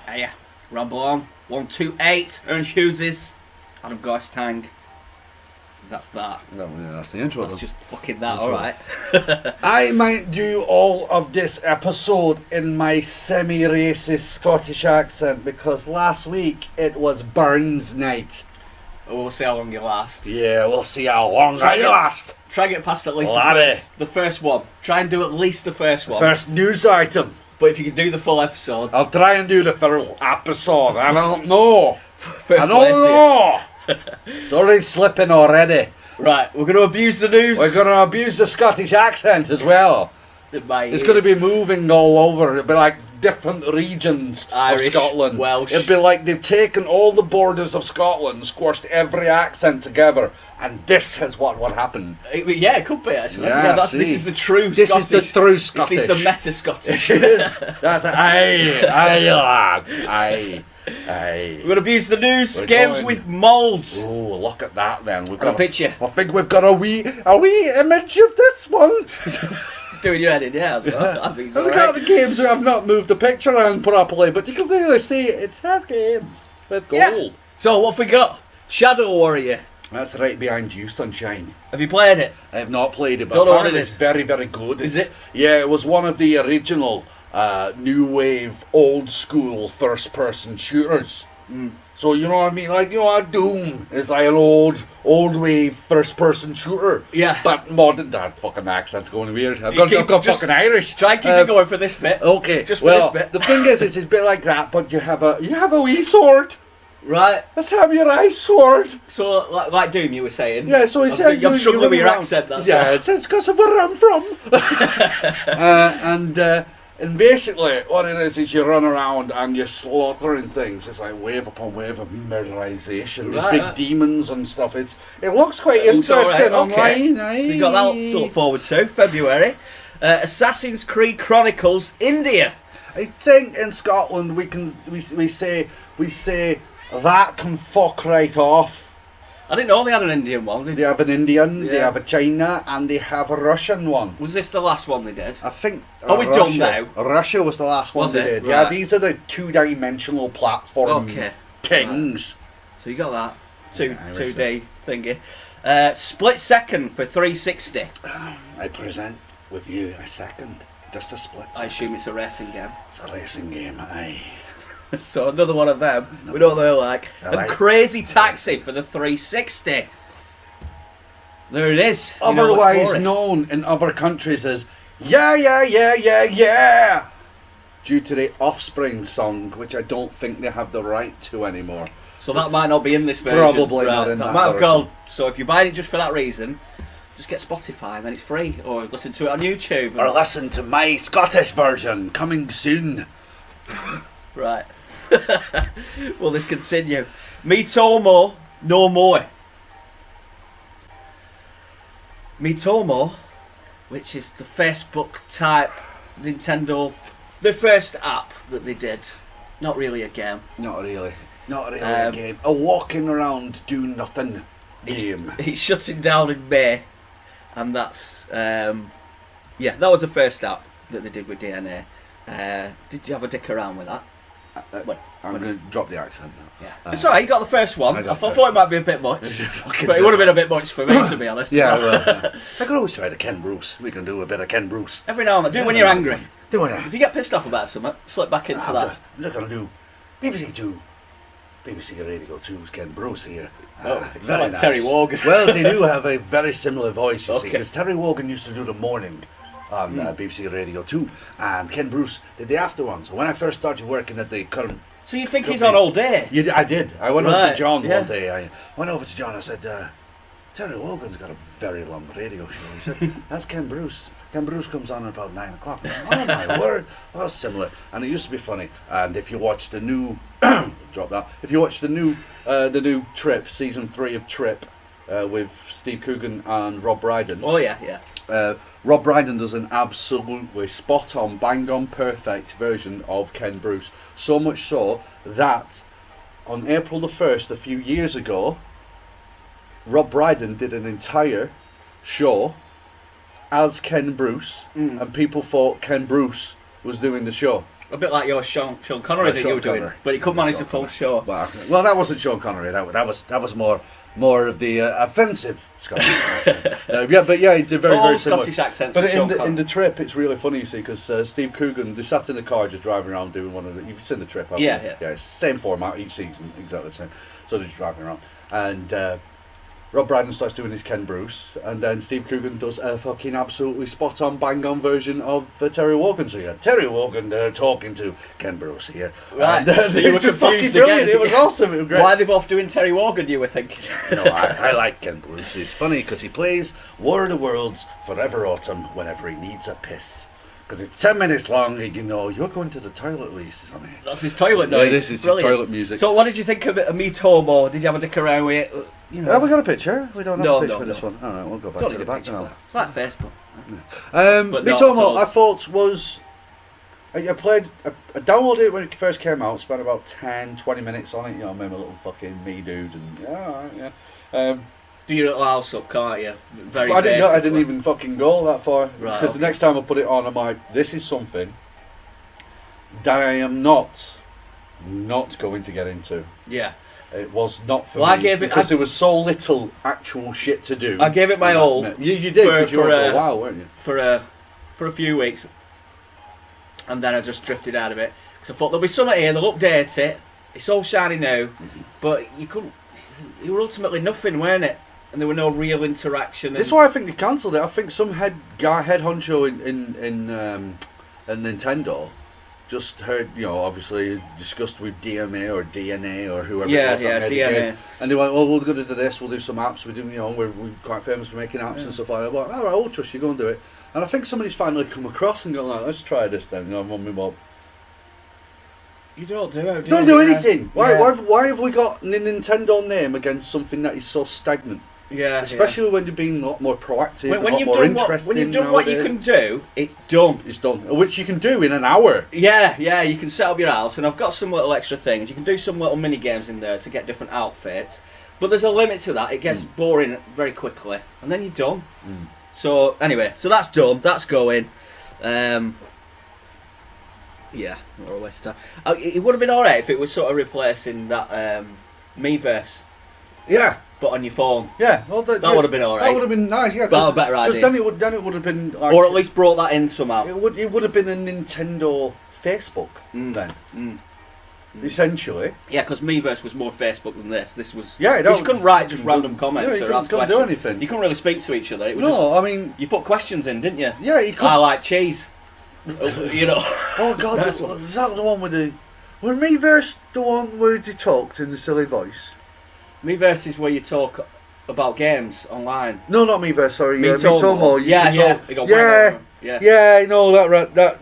Hiya, Ramble on. 128, Ernst Hughes, Adam Gostang. That's that. No, yeah, that's the intro. That's just fucking that, alright. I might do all of this episode in my semi-racist Scottish accent because last week it was Burns night. We'll see how long you last. Yeah, we'll see how long I last. Try and get past at least Laddie. the first one. Try and do at least the first one. First news item. But if you can do the full episode. I'll try and do the full episode. I don't know. Fair I play to don't you. know. It's already slipping already. Right, we're going to abuse the news. We're going to abuse the Scottish accent as well. It's going to be moving all over. It'll be like different regions Irish, of Scotland. Welsh. It'll be like they've taken all the borders of Scotland, squashed every accent together, and this is what would happen. Yeah, it could be actually. Yeah, this is the true This Scottish. is the true Scottish. This is the meta Scottish. It is. That's it. Aye, lad. Aye. We're going to abuse the news. We're Games going. with moulds. Oh, look at that then. We've Got a picture. I think we've got a wee image of this one. Doing your head in, yeah. I think so. Look Right? at the games who have not moved the picture around properly, but you can clearly see it says games with gold. Yeah. So what have we got? Shadow Warrior. That's right behind you, Sunshine. Have you played it? I have not played it, but Don't know what apparently it it's is. very, very good. Is It's- it? Yeah, it was one of the original new wave, old school first person shooters. So you know what I mean? Like, you know, Doom is like an old wave first person shooter. Yeah. But modern, that fucking accent's going weird. I've You got just fucking Irish. Try and keep it going for this bit. Okay. Just for well, this bit. the thing is, it's a bit like that, but you have a wee sword. Right. Let's have your ice sword. So, like Doom, you were saying. Yeah, so he said I'm struggling with your run accent. That's yeah, all. it's because of where I'm from. And basically, what it is you run around and you're slaughtering things. It's like wave upon wave of murderization. There's Right, big right. demons and stuff. It looks quite It looks interesting alright, okay. online. Aye. So you got that to look forward to. February. Assassin's Creed Chronicles India. I think in Scotland we say that can fuck right off. I didn't know they had an Indian one. They have an Indian, they Yeah. have a China, and they have a Russian one. Was this the last one they did? I think. Are we done now? Russia was the last one Was they it? did. Yeah, Right. these are the two-dimensional platform Okay. things. So you got that. Yeah, I wish 2D thingy. Split Second for 360. I present with you a second, just a split I second. assume it's a racing game. It's a racing game, aye. So another one of them. We know what they're like. And Alright. Crazy Taxi for the 360. There it is. You know what's Otherwise for it. known in other countries as yeah, due to the Offspring song, which I don't think they have the right to anymore. So that might not be in this version. Probably not in that that might have version. gone. So if you're buying it just for that reason, just get Spotify, then it's free, or listen to it on YouTube. Or listen to my Scottish version coming soon. Right. Will this continue? Mitomo no more. Mitomo, which is the Facebook type Nintendo, the first app that they did. Not really a game. Not really a game. A walking around do nothing game. It's shutting down in May, and that's that was the first app that they did with DNA. Did you have a dick around with that? I'm going to drop the accent now. Yeah, it's alright. You got the first one. I I got the thought first it might be a bit much, Fucking but it would have been a bit much for me, to be honest. Yeah, well, I could always try to Ken Bruce. We can do a bit of Ken Bruce. Every now and then, do it when you're angry. Doing If it. you get pissed off about something, slip back into that. Look, going to do BBC 2. BBC Radio 2's Ken Bruce here. Oh, you very sound like Terry Wogan. Well, they do have a very similar voice, you see, Okay. because Terry Wogan used to do the morning on BBC Radio 2, and Ken Bruce did the after one. So when I first started working at the current... So you think he's on all day? I did. I went over Right, to John yeah. one day. I went over to John. I said, Terry Wogan's got a very long radio show. He said, that's Ken Bruce. Ken Bruce comes on at about 9 o'clock. I'm like, oh my word. Well, that's similar. And it used to be funny. And if you watch the new... drop that. If you watch the new Trip, season 3 of Trip, with Steve Coogan and Rob Brydon... Oh yeah. Rob Brydon does an absolutely spot on, bang on, perfect version of Ken Bruce. So much so that on April the 1st, a few years ago, Rob Brydon did an entire show as Ken Bruce, and people thought Ken Bruce was doing the show. A bit like your Sean Connery that Sean you were doing, Connery. but he couldn't manage the full show. Well, that wasn't Sean Connery. That was more of the offensive Scottish accent. He did very All similar. Scottish accents. But Sean in the trip, it's really funny, you see, because Steve Coogan, they sat in the car just driving around doing one of the. You've seen the trip, haven't you? Yeah. It's same format each season, exactly the same. So they're just driving around, and Rob Brydon starts doing his Ken Bruce, and then Steve Coogan does a fucking absolutely spot on, bang on version of Terry Wogan. So you had Terry Wogan there talking to Ken Bruce here. Right. And, So you were it was just confused fucking brilliant. again. It was awesome. It was great. Why are they both doing Terry Wogan, you were thinking? No, I like Ken Bruce. It's funny because he plays War of the Worlds Forever Autumn whenever he needs a piss. Because it's 10 minutes long, and you're going to the toilet, Lisa. That's his toilet noise. Yeah, it is. It's his toilet music. So what did you think of Me Tomo? Did you have a dick around with it? Have we got a picture? We don't have a picture no, for this no. one. All right, we'll go back Don't to need the a back picture now. for that. It's like Facebook. But not Mitomo, at all. I thought was. I downloaded it when it first came out, spent about 10-20 minutes on it, made a little fucking me dude, and yeah. Do your little house up, can't you? Very I basic, didn't even fucking go that far, Right, because the next time I put it on, I'm like, this is something that I am not going to get into. Yeah. It was not for Well, me, I gave it- because there was so little actual shit to do. I gave it my all. You did, because you were for a while, weren't you? For a few weeks, and then I just drifted out of it. Because I thought there'll be something here, they'll update it. It's all shiny now, but you couldn't. You were ultimately nothing, weren't it? And there were no real interaction. This is why I think they cancelled it. I think some head honcho in Nintendo just heard, obviously discussed with DMA or DNA or whoever it was that made the game. And they went, well, we're going to do this, we'll do some apps, we're quite famous for making apps and stuff like that. Well, all right, I'll trust you, go and do it. And I think somebody's finally come across and gone like, let's try this then, I'm on my mob. You don't do it. Don't do anything. Why have we got the Nintendo name against something that is so stagnant? Yeah. Especially when you're being a lot more proactive, when a lot more interesting. when you've done what you can do, it's done. It's done. Which you can do in an hour. Yeah, you can set up your house, and I've got some little extra things. You can do some little mini games in there to get different outfits, but there's a limit to that. It gets boring very quickly, and then you're done. So anyway, that's done. That's going. Yeah, more or less time. It would have been alright if it was sort of replacing that Miiverse, Yeah. but on your phone. Yeah. Well, that would have been alright. That would have been nice. Yeah. But a better idea. Because then it would have been like, Or at least brought that in somehow. it would have been a Nintendo Facebook then. Essentially. Yeah, because Miiverse was more Facebook than this. This was... Yeah, you couldn't write just random comments you or ask couldn't do questions. anything. You couldn't really speak to each other. It was No, I mean... You put questions in, didn't you? Yeah, you could... I like cheese. Oh, God, That's was that the one with the... Was Miiverse the one where they talked in the silly voice? Miiverse is where you talk about games online. No, not Miiverse, sorry. Mitomo. You Yeah. could They talk- go, Yeah, no,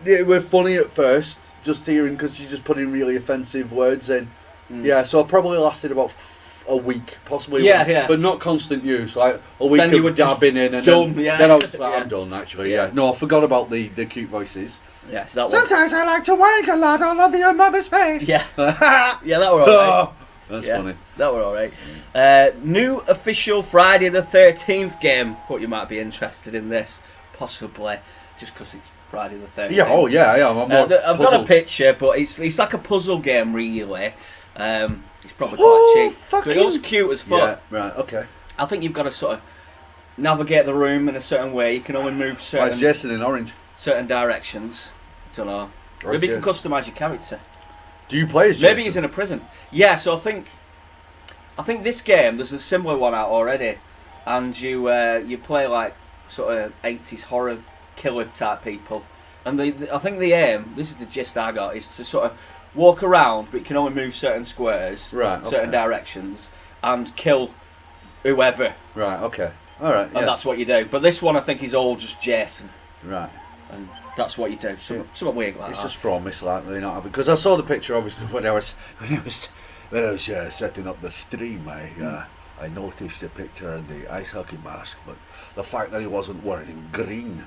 it was funny at first, just hearing, because you just put in really offensive words in. Yeah, so it probably lasted about a week, possibly. Yeah. But not constant use, like a week Then you of were just dabbing in, and done, then I was like, Yeah. I'm done, actually, yeah. No, I forgot about the cute voices. Yeah, so that one. Sometimes I like to wank a lot all over your mother's face. Yeah. Yeah, that were alright. That's Yeah, funny. that were alright. New official Friday the 13th game. Thought you might be interested in this, possibly, just because it's Friday the 13th. Yeah, oh yeah, I'm more I've got a puzzled. picture, but it's like a puzzle game, really. It's probably quite cheap. fucking- It looks cute as fuck. Yeah, right, okay. I think you've got to sort of navigate the room in a certain way. You can only move Why is certain Jason in orange? directions. Don't know. Or Maybe you is can customise your character. Do you play as Jason? Maybe he's in a prison. Yeah, so I think this game, there's a similar one out already, and you play like sort of 80s horror killer type people, and I think the aim, this is the gist I got, is to sort of walk around, but you can only move certain squares, Right, okay. certain directions, and kill whoever, Right, okay. Alright, yeah. and that's what you do. But this one I think is all just Jason, Right. and that's what you do. Something weird like It's that. just from slightly not having, because I saw the picture obviously when I was setting up the stream. I noticed the picture and the ice hockey mask, but the fact that he wasn't wearing green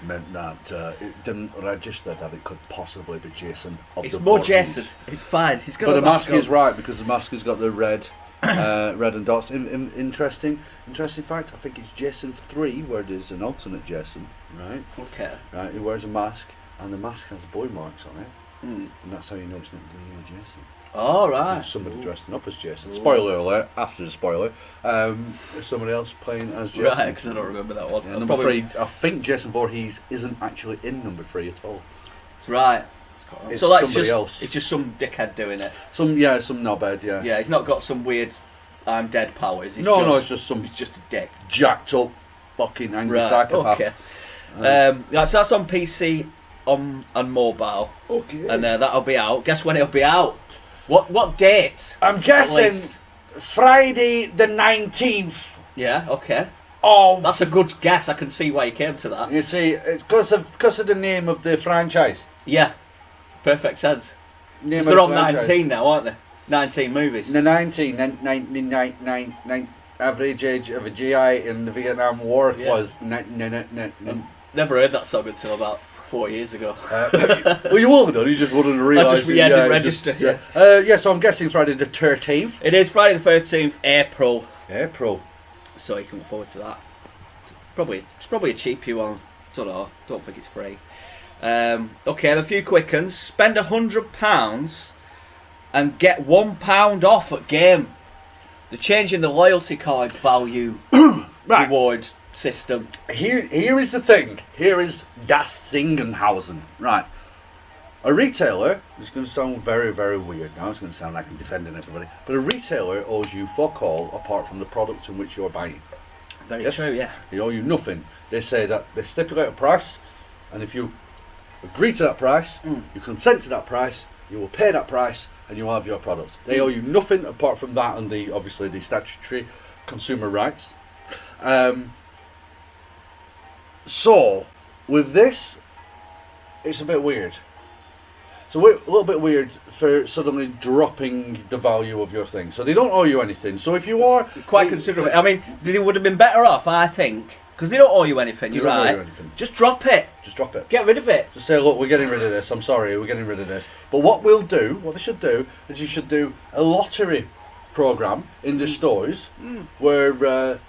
meant that it didn't register that it could possibly be Jason. It's more Jason. It's fine. He's got. But a the mask on. is right, because the mask has got the red, red and dots. Interesting fact. I think it's Jason 3 where there's an alternate Jason, right? Okay. Right, he wears a mask, and the mask has boy marks on it, Mm. and that's how you know it's not the real Jason. All right. There's somebody dressing up as Jason. Ooh. Spoiler alert, after the spoiler, there's somebody else playing as Jason. Right, because I don't remember that one. Yeah, number 3, I think Jason Voorhees isn't actually in number 3 at all. That's right. It's so that's somebody just, else. It's just some dickhead doing it. Some knobhead, yeah. Yeah, he's not got some weird I'm dead powers. He's No, just, it's just some he's just a dick. jacked up fucking angry Right, psychopath. okay. Yeah, so that's on PC and mobile. Okay. And that'll be out. Guess when it'll be out? What date? I'm At guessing least? Friday the 19th Yeah, okay. of... That's a good guess. I can see why you came to that. You see, it's because of the name of the franchise. Yeah, perfect sense. Name 'Cause of they're the on franchise. 19 now, aren't they? 19 movies. The 19 average age of a GI in the Vietnam War Yeah. was... Never heard that song until about 4 years ago. Well, you will have done, you just wouldn't realise. didn't register. So I'm guessing Friday the 13th. It is Friday the 13th, April. April. So you can look forward to that. It's probably a cheapy one. Don't know. Don't think it's free. Okay, and a few quick ones. Spend £100 and get £1 off at game. They're changing the loyalty card value Right. reward system. Here is the thing. Here is das Thingenhausen. Right. A retailer, this is going to sound very, very weird now, it's going to sound like I'm defending everybody, but a retailer owes you fuck all apart from the product in which you're buying. Very Yes? true, yeah. They owe you nothing. They say that they stipulate a price, and if you agree to that price, you consent to that price, you will pay that price, and you will have your product. They owe you nothing apart from that and obviously the statutory consumer rights. So, with this, it's a bit weird. So a little bit weird for suddenly dropping the value of your thing. So they don't owe you anything. So if you are... Quite considerably. I mean, they would have been better off, I think, because they don't owe you anything, They you're don't owe right. you anything. Just drop it. Just drop it. Get rid of it. Just say, look, we're getting rid of this. I'm sorry, we're getting rid of this. But what they should do, is you should do a lottery program in the stores where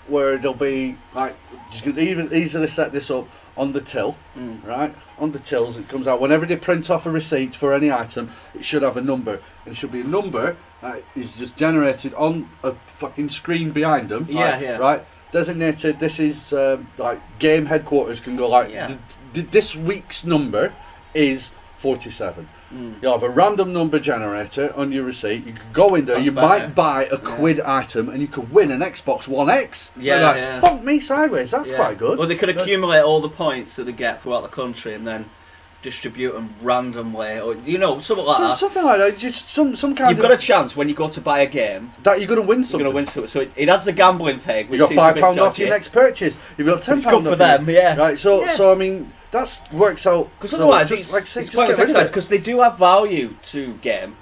there'll be, like, you can even easily set this up on the till, right? On the tills, it comes out whenever they print off a receipt for any item. It should have a number, and it should be a number that is just generated on a fucking screen behind them. Yeah, right, yeah. Right, designated. This is like game headquarters can go like Yeah. this week's number is 47. You'll have a random number generator on your receipt. You could go in there, That's you better. might buy a quid item, and you could win an Xbox One X. Yeah, You're like, yeah. fuck me sideways. That's Yeah. quite good. Or they could accumulate all the points that they get throughout the country and then distribute them randomly, or something like that. Something like that. Just some kind You've of got a chance when you go to buy a game. that you're going to win You're something. going to win something. So it adds the gambling thing. You Which got seems a bit £5 off dodgy. your next purchase. You've got £10 It's good off for your- them, yeah. Right. So Yeah. so I mean that works out. Because so otherwise, just, it's, like I say, it's just pointless get rid of exercise. it. Because they do have value to game,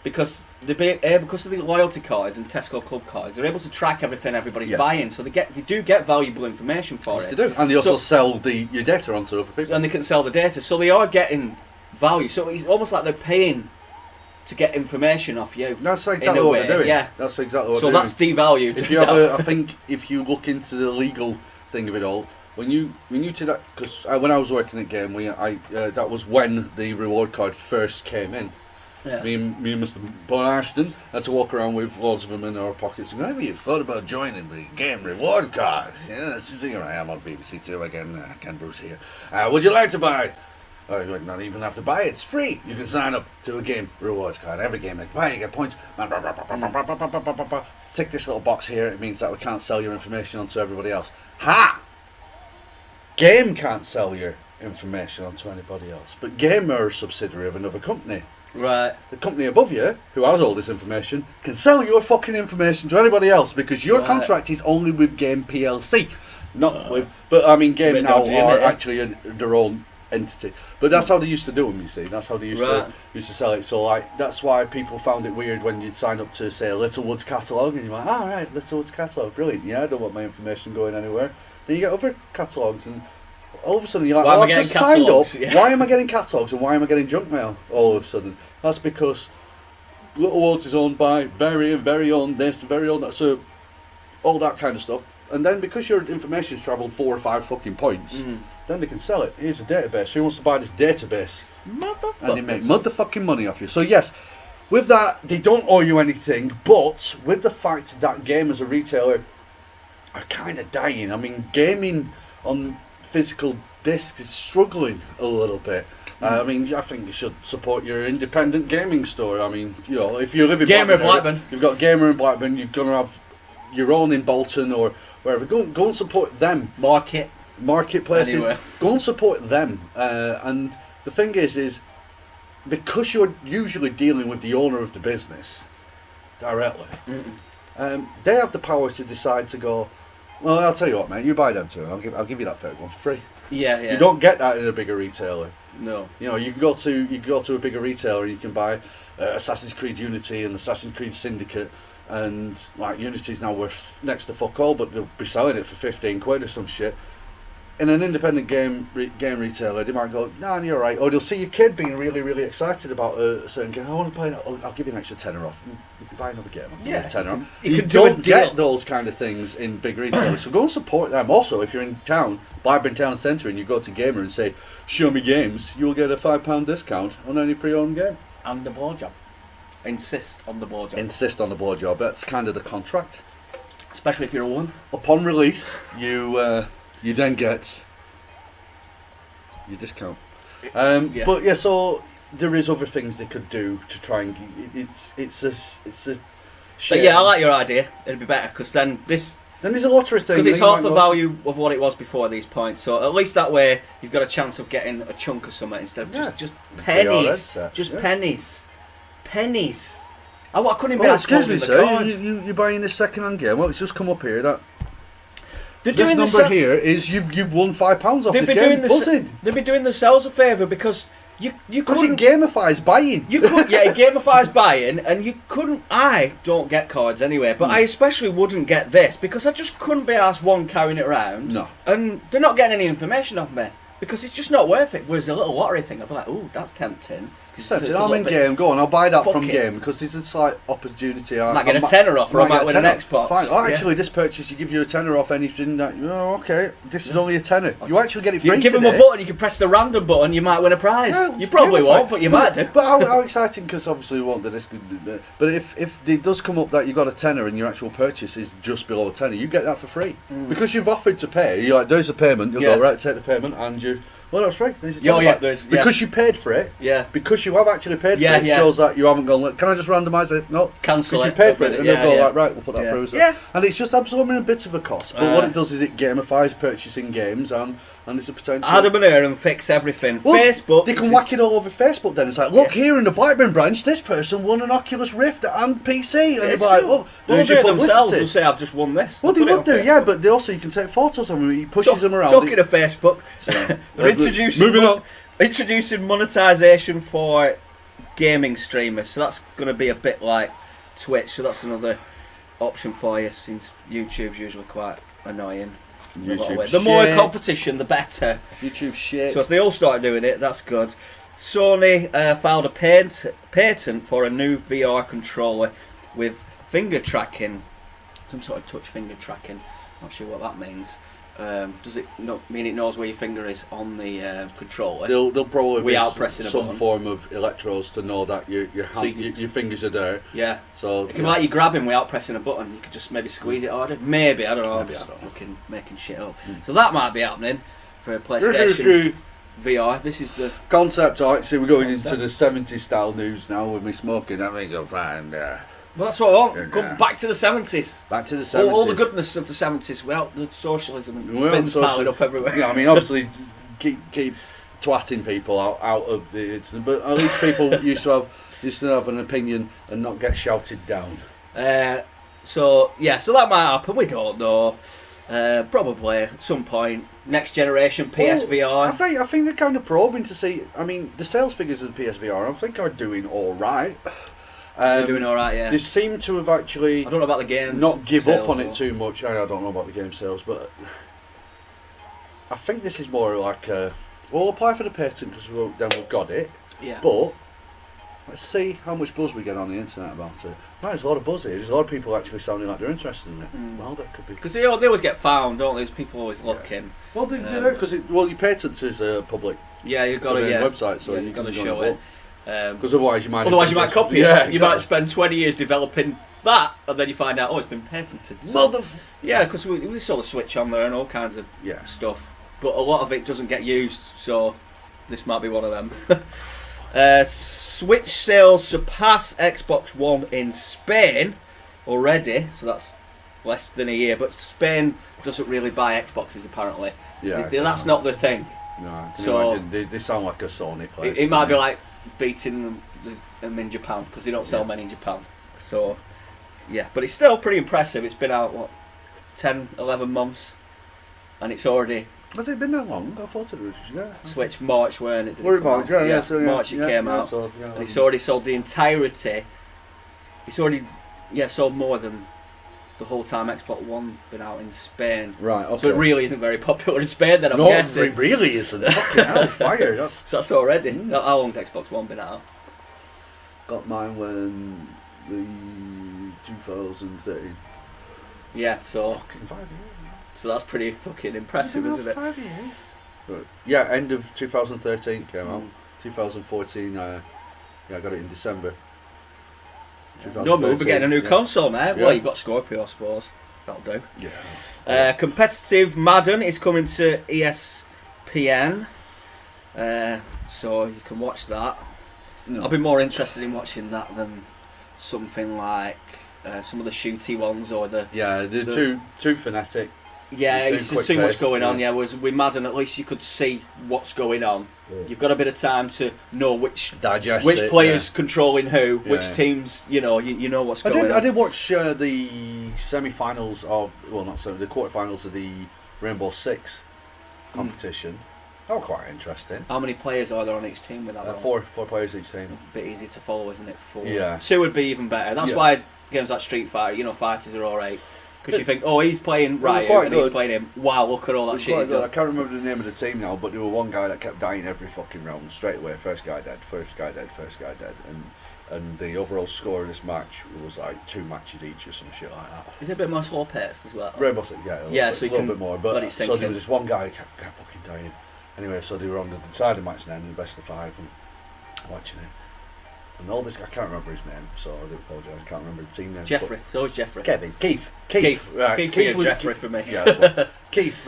because because of the loyalty cards and Tesco Club cards, they're able to track everything everybody's Yeah. buying. So they do get valuable information for Yes, it. they do, and they also So- sell your data onto other people. And they can sell the data, so they are getting value. So it's almost like they're paying to get information off you. That's in exactly a what way, they're doing. yeah. That's exactly what So they're that's doing. devalued. If you have I think if you look into the legal thing of it all, when you to that, because when I was working at Game, that was when the reward card first came in. Yeah. Me and Mr. Paul Ashton had to walk around with loads of them in our pockets and go, have you thought about joining the Game reward card? Yeah, here I am on BBC Two again, Ken Bruce here. Would you like to buy? You might not even have to buy it, it's free. You can sign up to a Game rewards card. Every game you buy, you get points. Tick this little box here, it means that we can't sell your information onto everybody else. Ha! Game can't sell your information onto anybody else, but Game are a subsidiary of another company. Right. The company above you, who has all this information, can sell your fucking information to anybody else because your Right. contract is only with Game PLC, not with. But I mean, Game bit now dodgy, are isn't it? actually their own entity. But that's how they used to do them. You see, that's how they used Right. to sell it. So like, that's why people found it weird when you'd sign up to say a Littlewoods catalogue, and you're like, ah, right, Littlewoods catalogue, brilliant. Yeah, I don't want my information going anywhere. Then you get other catalogues and. All of a sudden, you're like, Why am well, I I've getting just signed up. catalogues? Yeah. Why am I getting catalogues and why am I getting junk mail all of a sudden? That's because Little Woods is owned by very own this, very own that, so all that kind of stuff. And then because your information's travelled 4 or 5 fucking points, then they can sell it. Here's a database. Who wants to buy this database? Motherfuckers. And they make motherfucking money off you. So yes, with that, they don't owe you anything, but with the fact that gamers, a retailer, are kind of dying. I mean, gaming on physical discs is struggling a little bit. I mean, I think you should support your independent gaming store. I mean, you know, if you live in Gamer in Blackburn. you've got Gamer in Blackburn, you're going to have your own in Bolton or wherever. Go and support them. Marketplaces. Anywhere. Go and support them. And the thing is because you're usually dealing with the owner of the business directly, they have the power to decide to go, well, I'll tell you what, mate, you buy them too. I'll give you that third one for free. Yeah. You don't get that in a bigger retailer. No. You know, you can go to a bigger retailer and you can buy Assassin's Creed Unity and Assassin's Creed Syndicate, and like Unity's now worth next to fuck all, but they'll be selling it for 15 quid or some shit. In an independent game retailer, they might go, nah, you're right. Or they'll see your kid being really, really excited about a certain game. I want to play it. I'll give you an extra tenner off. You can buy another game. I'll give you a tenner off. You don't get those kind of things in big retailers. So go and support them. Also, if you're in town, Blackburn Town Centre, and you go to Gamer and say, show me games, you'll get a £5 discount on any pre-owned game. And the blowjob. Insist on the blowjob. Insist on the blowjob. That's kind of the contract. Especially if you're a woman. Upon release, you then get your discount. But yeah, so there is other things they could do to try and it's a shame. But yeah, I like your idea. It'd be better because then there's a lottery thing because it's half the value of what it was before these points. So at least that way you've got a chance of getting a chunk of something instead of just pennies. Pennies. I couldn't even. Excuse me, sir. You're buying this second-hand game. Well, it's just come up here that. This number here is you've won £5 off this game. Buzzing. They'd be doing themselves a favour because you couldn't. Because it gamifies buying. You could, yeah, it gamifies buying, and you couldn't. I don't get cards anyway, but I especially wouldn't get this because I just couldn't be asked one carrying it around. No. And they're not getting any information off me because it's just not worth it. Whereas a little lottery thing, I'd be like, ooh, that's tempting. I'm in game. Go on, I'll buy that from game because it's a slight opportunity. I might get a tenner off, or I might win an Xbox. Fine. Oh, actually, this purchase, you give you a tenner off anything that. Oh, okay. This is only a tenner. You actually get it free. You give them a button. You can press the random button. You might win a prize. Yeah, you probably won't, but you might do. But how exciting! Because obviously we won't do this. But if it does come up that you got a tenner and your actual purchase is just below a tenner, you get that for free because you've offered to pay. You're like, there's a payment. You'll go right, take the payment, and you. Well, that's right. Because you paid for it. Yeah. Because you have actually paid for it. It shows that you haven't gone. Can I just randomise it? No. Cancel it. Because you paid for it, and they'll go right. We'll put that through. Yeah. And it's just absorbing a bit of a cost. But what it does is it gamifies purchasing games, and there's a potential. Adam and Aaron fix everything. Well, Facebook. They can whack it all over Facebook. Then it's like, look here in the Blackburn branch, this person won an Oculus Rift and PC, and they're like, oh, they'll do it themselves. They'll say, I've just won this. Well, they would do, yeah, but also you can take photos of them. He pushes them around. Talking of Facebook, they're introducing monetization for gaming streamers, so that's going to be a bit like Twitch. So that's another option for you, since YouTube's usually quite annoying. The more competition, the better. YouTube shit. So if they all start doing it, that's good. Sony filed a patent for a new VR controller with finger tracking, some sort of touch finger tracking. Not sure what that means. Does it mean it knows where your finger is on the controller? They'll probably be pressing some form of electrodes to know that your fingers are there. Yeah. So it can be like you grab him without pressing a button. You could just maybe squeeze it harder. Maybe, I don't know. I'm just making shit up. So that might be happening for a PlayStation VR. This is the concept art. See, we're going into the 70s style news now with me smoking. I think you'll find. Well, that's what I want. Go back to the 70s. Back to the 70s. All the goodness of the 70s without the socialism and bins piling up everywhere. Yeah, I mean, obviously, keep twatting people out of the incident, but at least people used to have an opinion and not get shouted down. So that might happen. We don't know. Probably at some point. Next generation PSVR. Well, I think they're kind of probing to see. I mean, the sales figures of the PSVR, I think, are doing all right. They're doing all right, yeah. They seem to have actually. I don't know about the games. Not give up on it too much. I don't know about the game sales, but I think this is more like we'll apply for the patent because we've got it. Yeah. But Let's see how much buzz we get on the internet about it. No, there's a lot of buzz here. There's a lot of people actually sounding like they're interested in it. Well, that could be. Because they always get found, don't they? People always looking. Well, you know, because your patent is a public you've got website, so you've got to show it. Because otherwise you might copy it. Yeah, exactly. You might spend 20 years developing that, and then you find out, it's been patented. Yeah, because we sort of switch on there and all kinds of stuff, but a lot of it doesn't get used, so this might be one of them. Switch sales surpass Xbox One in Spain already, so that's less than a year, but Spain doesn't really buy Xboxes apparently. Yeah, that's not the thing. No, I can So imagine. They sound like a Sony place. It might be like beating them in Japan, because they don't sell many in Japan. So, yeah, but it's still pretty impressive. It's been out, 10, 11 months, and it's already... Has it been that long? I thought it was, Switch March, weren't it? March, March it came out, and it's already sold the entirety. It's already, sold more than the whole time Xbox One been out in Spain. Right, okay. So it really isn't very popular in Spain then, I'm no, guessing. it really isn't. Fucking hell, fire. So that's already. How long's Xbox One been out? Got mine when the 2013. Yeah, so... Fucking 5 years. So that's pretty fucking impressive, isn't it? 5 years. But, yeah, end of 2013 came out. 2014, I got it in December. No move, we're getting a new console now. Yeah. Well, you've got Scorpio, I suppose. That'll do. Yeah. Competitive Madden is coming to ESPN, so you can watch that. No. I'll be more interested in watching that than something like some of the shooty ones or the... Yeah, they're too frenetic. Yeah, it's just too much going on. Yeah. Whereas with Madden, at least you could see what's going on. Yeah. You've got a bit of time to know which players controlling who, which teams. You know what's going on. I did watch the semi-finals of, the quarter-finals of the Rainbow Six competition. That was quite interesting. How many players are there on each team with that? Four players each team. A bit easy to follow, isn't it? 4. Yeah. 2 would be even better. That's why games like Street Fighter, fighters are alright. Because you think, he's playing Ryu and he's playing him. Wow, look at all that shit he's done. I can't remember the name of the team now, but there was one guy that kept dying every fucking round, straight away. First guy dead, first guy dead. And the overall score of this match was like 2 matches each or some shit like that. Is it a bit more slow paced as well? Rainbow Six, so a little bit more. But so there was this one guy who kept fucking dying. Anyway, so they were on the deciding match then, the best of 5, and watching it. And all this, I can't remember his name, so I do apologise. I can't remember the team name. Jeffrey. It's always Jeffrey. Keith. Right. Keith was Jeffrey for me. Yeah, that's what. Keith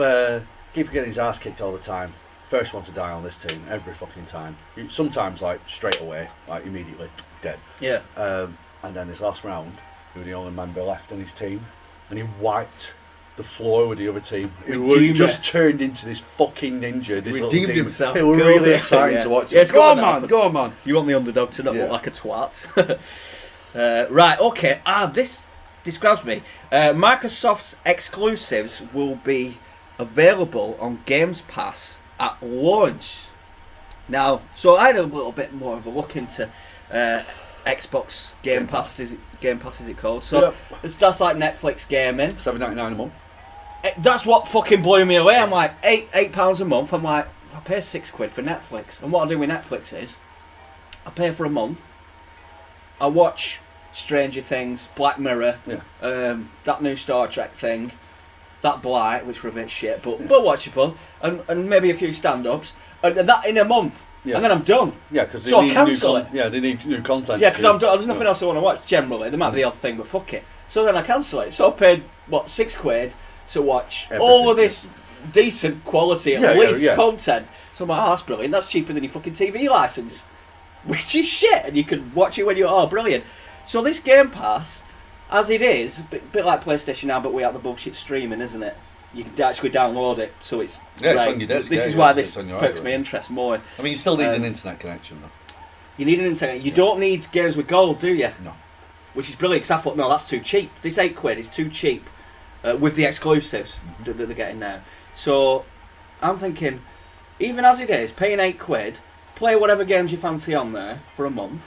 getting his ass kicked all the time. First one to die on this team every fucking time. Sometimes like straight away, like immediately dead. Yeah. And then this last round, he was the only member left on his team, and he wiped the floor with the other team. He just turned into this fucking ninja. This redeemed himself. It was really exciting to watch. Yes, go on, man. You want the underdog to not look like a twat. Right, okay. This describes me. Microsoft's exclusives will be available on Games Pass at launch. Now, so I had a little bit more of a look into Xbox Game Pass. Is it called? So that's like Netflix gaming. $7.99 a month. That's what fucking blew me away. I'm like, £8 a month. I'm like, I pay £6 for Netflix. And what I do with Netflix is, I pay for a month. I watch Stranger Things, Black Mirror, that new Star Trek thing, that Blight, which were a bit shit, but watchable, and maybe a few stand-ups, and that in a month. Yeah. And then I'm done. Yeah, because so I cancel it. Yeah, they need new content. Yeah, because I'm done. There's nothing else I want to watch generally. There might be the odd thing, but fuck it. So then I cancel it. So I paid £6 to watch all of this decent quality, at least content. So I'm like, that's brilliant. That's cheaper than your fucking TV license, which is shit. And you can watch it when you're brilliant. So this Game Pass, as it is, a bit like PlayStation now, but without the bullshit streaming, isn't it? You can actually download it, so it's it's on your desk. This is why this perks my interest more. I mean, you still need an internet connection, though. You need an internet. You don't need games with gold, do you? No. Which is brilliant, because I thought, no, that's too cheap. This £8 is too cheap with the exclusives that they're getting now. So I'm thinking, even as it is, paying £8, play whatever games you fancy on there for a month.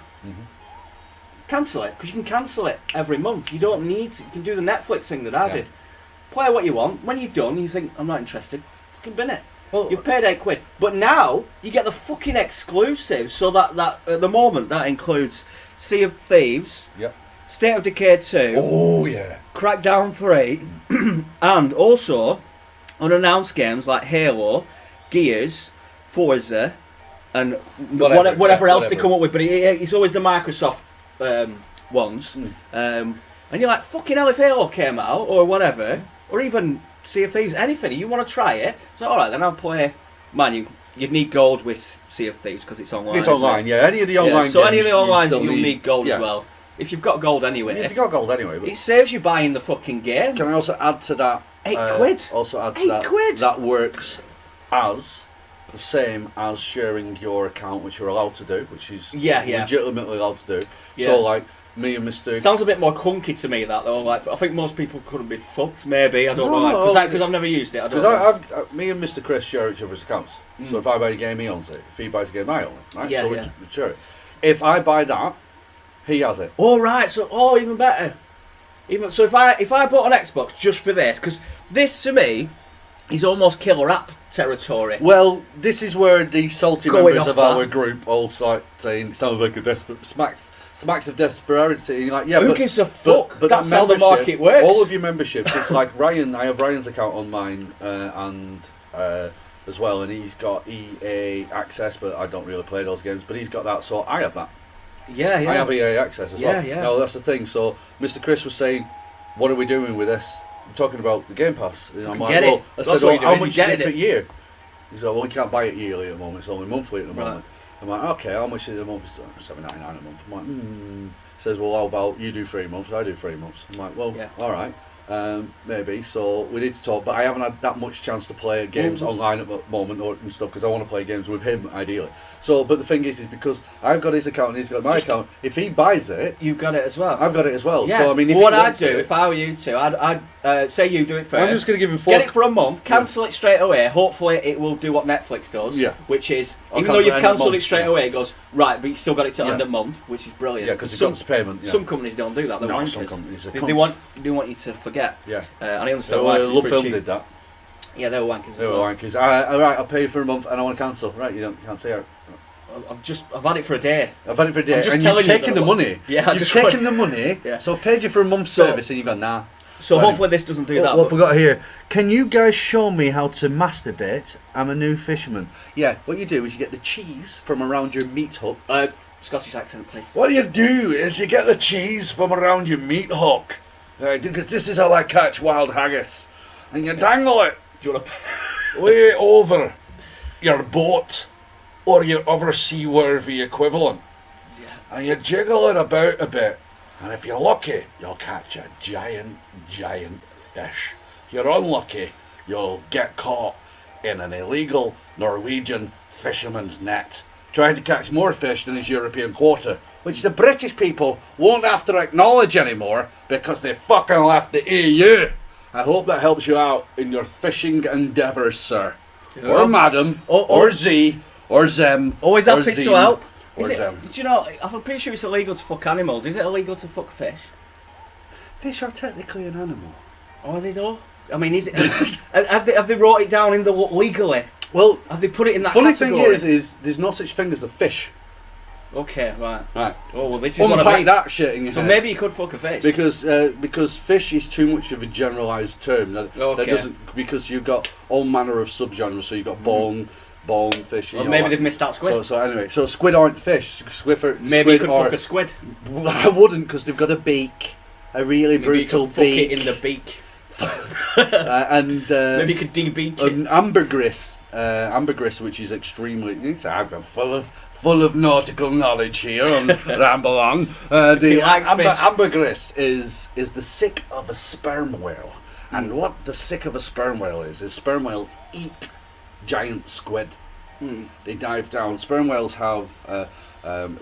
Cancel it, because you can cancel it every month. You don't need to. You can do the Netflix thing that I did. Play what you want. When you're done, you think, I'm not interested. Fucking bin it. Well, You've paid £8, but now you get the fucking exclusive. So that at the moment that includes Sea of Thieves, Yep. State of Decay 2, Oh yeah. Crackdown 3, and also unannounced games like Halo, Gears, Forza, and whatever else they come up with. But it's always the Microsoft ones. And you're like, fucking hell, if Halo came out, or whatever, or even Sea of Thieves, anything, you want to try it, so alright, then I'll play. Man, you'd need gold with Sea of Thieves because it's online. It's online, yeah. Any of the online games. So any of the online, you'll need gold as well. If you've got gold anyway. If you've got gold anyway. It saves you buying the fucking game. Can I also add to that? £8. Also add to £8. That works as the same as sharing your account, which you're allowed to do, which is legitimately allowed to do. Yeah. So like me and Mr. Sounds a bit more clunky to me that though. Like I think most people couldn't be fucked. Maybe I don't know because I've never used it. Me and Mr. Chris share each other's accounts. So if I buy a game, he owns it. If he buys a game, I own it. Right? Yeah, so we share it. If I buy that, he has it. Oh right, so even better. So if I bought an Xbox just for this, because this to me is almost killer app territory. Well, this is where the salty Going members off of our that. group all start saying, sounds like a desperate smacks of desperation. You're like, yeah, who gives a fuck? But that's that how the market works. All of your memberships, it's like Ryan. I have Ryan's account on mine and as well, and he's got EA access, but I don't really play those games. But he's got that, so I have that. Yeah. I have EA access as well. Yeah. No, that's the thing. So Mr. Chris was saying, what are we doing with this? I'm talking about the Game Pass. And I'm like, get it. I That's said, what you're how doing, much is it for year? He said, well, we can't buy it yearly at the moment. It's only monthly at the moment. I'm like, okay, how much is it a month? It's $7.99 a month. I'm like, He says, well, how about you do 3 months, I do 3 months. I'm like, well, all right. Maybe, so we need to talk, but I haven't had that much chance to play games online at the moment and stuff because I want to play games with him ideally. So, but the thing is because I've got his account and he's got my account. If he buys it, you've got it as well. I've got it as well. Yeah. So I mean, what I'd do if I were you two, I'd say you do it first. I'm just going to give him Get it for a month, cancel it straight away. Hopefully, it will do what Netflix does. Yeah. Which is, I'll even though you've cancel cancelled it it straight away, it goes right, but you still got it till end of month, which is brilliant. Yeah, because it's got this payment. Yeah. Some companies don't do that. They're wankers. Some companies they want you to forget. Yeah. And I understand why. Love Film cheap. did that. Yeah, they were wankers. They were wankers. All right, I'll pay you for a month and I want to cancel. Right, you can't say it. I've had it for a day. I've had it for a day. I'm just and telling you've taken the money. Yeah, you've taken the money. Yeah. So I've paid you for a month's service and you've gone, nah. So hopefully this doesn't do that. What have we got here? Can you guys show me how to masturbate? I'm a new fisherman. Yeah, what you do is you get the cheese from around your meat hook. Scottish accent, please. What you do is you get the cheese from around your meat hook. Because this is how I catch wild haggis. And you dangle it Do you want to... way over your boat or your other seaworthy equivalent. Yeah. And you jiggle it about a bit. And if you're lucky, you'll catch a giant fish. If you're unlucky, you'll get caught in an illegal Norwegian fisherman's net, trying to catch more fish than his European quota, which the British people won't have to acknowledge anymore because they fucking left the EU. I hope that helps you out in your fishing endeavours, sir. Yeah. Or madam, or Z, or Zem. Always happy to help. Or Zem. Do you know, I'm pretty sure it's illegal to fuck animals. Is it illegal to fuck fish? Fish are technically an animal. Are they though? I mean, is it? have they wrote it down in the legally? Well, have they put it in that funny category? thing is there's no such thing as a fish. Okay, right. Right. Oh well, this is what I mean. That shit in your So head. maybe you could fuck a fish. Because fish is too much of a generalised term. That doesn't, because you've got all manner of subgenres. So you've got bone fish. Or maybe they've missed out squid. So anyway, so squid aren't fish. Maybe you could fuck a squid. I wouldn't, because they've got a beak, a really brutal beak. Fuck it in the beak. And maybe you could de-beak it. Ambergris, which is extremely. I'm full of nautical knowledge here on Ramble On. The ambergris is the sick of a sperm whale, and what the sick of a sperm whale is sperm whales eat giant squid. They dive down. Sperm whales have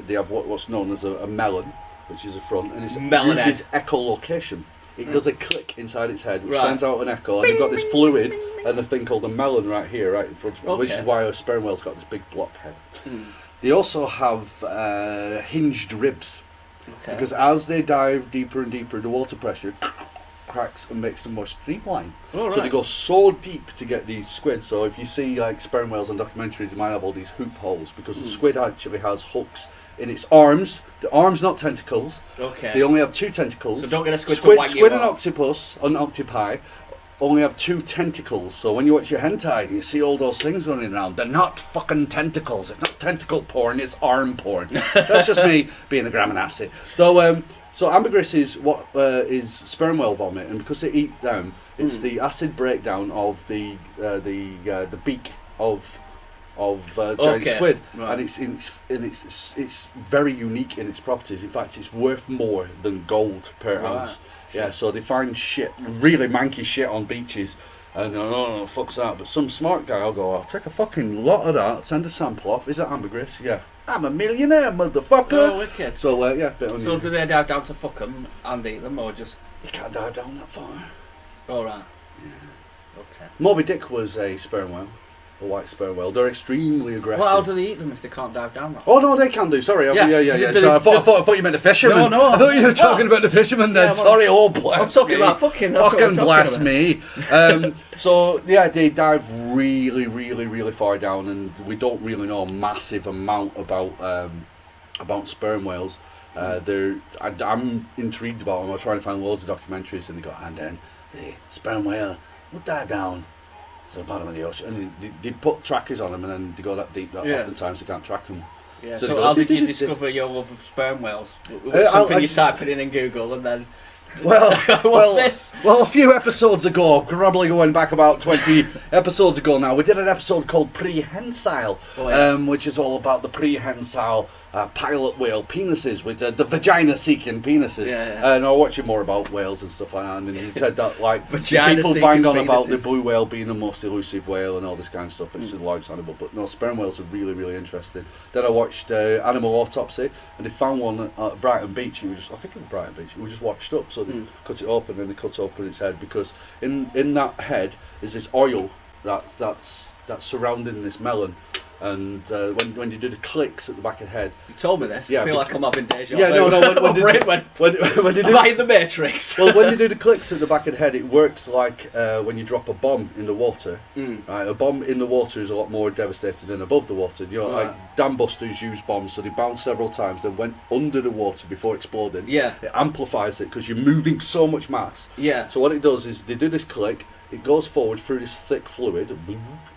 they have what's known as a melon, which is a front, and it uses echolocation. It does a click inside its head, which sends out an echo, and you've got this fluid and a thing called a melon right here, right in front of it, which is why a sperm whale's got this big block head. They also have hinged ribs, because as they dive deeper and deeper, the water pressure cracks and makes them more streamlined. Oh, So they right. go so deep to get these squid. So if you see like sperm whales on documentaries, they might have all these hoop holes because the squid actually has hooks in its arms. The arms, not tentacles. Okay. They only have 2 tentacles. So don't get a squid to whack you Squid and off. octopus and octopi only have 2 tentacles. So when you watch your hentai, you see all those things running around. They're not fucking tentacles. It's not tentacle porn. It's arm porn. That's just me being a grammar-nazi. So ambergris is what is sperm whale vomit, and because they eat them, it's the acid breakdown of the beak of giant squid, right. and it's very unique in its properties. In fact, it's worth more than gold per ounce. Yeah, so they find shit, really manky shit on beaches, and no, fuck's that. But some smart guy will go, I'll take a fucking lot of that, send a sample off. Is that ambergris? Yeah. I'm a millionaire, motherfucker. Oh, wicked. So yeah, bit on So you. do they dive down to fuck them and eat them, or just... You can't dive down that far. Alright. Yeah. Okay. Moby Dick was a sperm whale, a white sperm whale. They're extremely aggressive. Well, how do they eat them if they can't dive down that? Oh no, they can do. Sorry, Yeah. yeah. Do So I they- thought you meant the fisherman. No, I thought you were talking about the fisherman. Then Yeah, sorry, oh bless I'm talking me. about fucking. That's what I'm Fucking talking bless about. me. So yeah, they dive really, really, really far down, and we don't really know a massive amount about sperm whales. I'm intrigued about them. I'm trying to find loads of documentaries, and they go, and then the sperm whale will dive down to the bottom of the ocean, and they put trackers on them, and then they go that deep that Yeah. oftentimes they can't track them. Yeah. So So, they go, how did "They you did this." discover your love of sperm whales? I'll- Something I you just- type it in Google and then. Well, this? Well, a few episodes ago, probably going back about 20 episodes ago now, we did an episode called Prehensile, Oh, yeah. which is all about the prehensile pilot whale penises, with the vagina-seeking penises. Yeah. And I was watching more about whales and stuff like that, and he said that like Vagina people seeking bang on about the penises. blue whale being the most elusive whale and all this kind of stuff, it's the largest animal, but no, sperm whales are really, really interesting. Then I watched Animal Autopsy, and they found one at Brighton Beach. I think it was Brighton Beach. It was just washed up, so they cut it open, and they cut open its head, because in that head is this oil that's surrounding this melon. And when you do the clicks at the back of the head, You told me this. Yeah, I feel like I'm having deja yeah, vu. no, My brain went. when you Am do I in the Matrix? well, when you do the clicks at the back of the head, it works like when you drop a bomb in the water. Right, a bomb in the water is a lot more devastating than above the water. You know, Right. like dam busters use bombs, so they bounce several times, then went under the water before exploding. Yeah. It amplifies it because you're moving so much mass. Yeah. So what it does is they do this click, it goes forward through this thick fluid,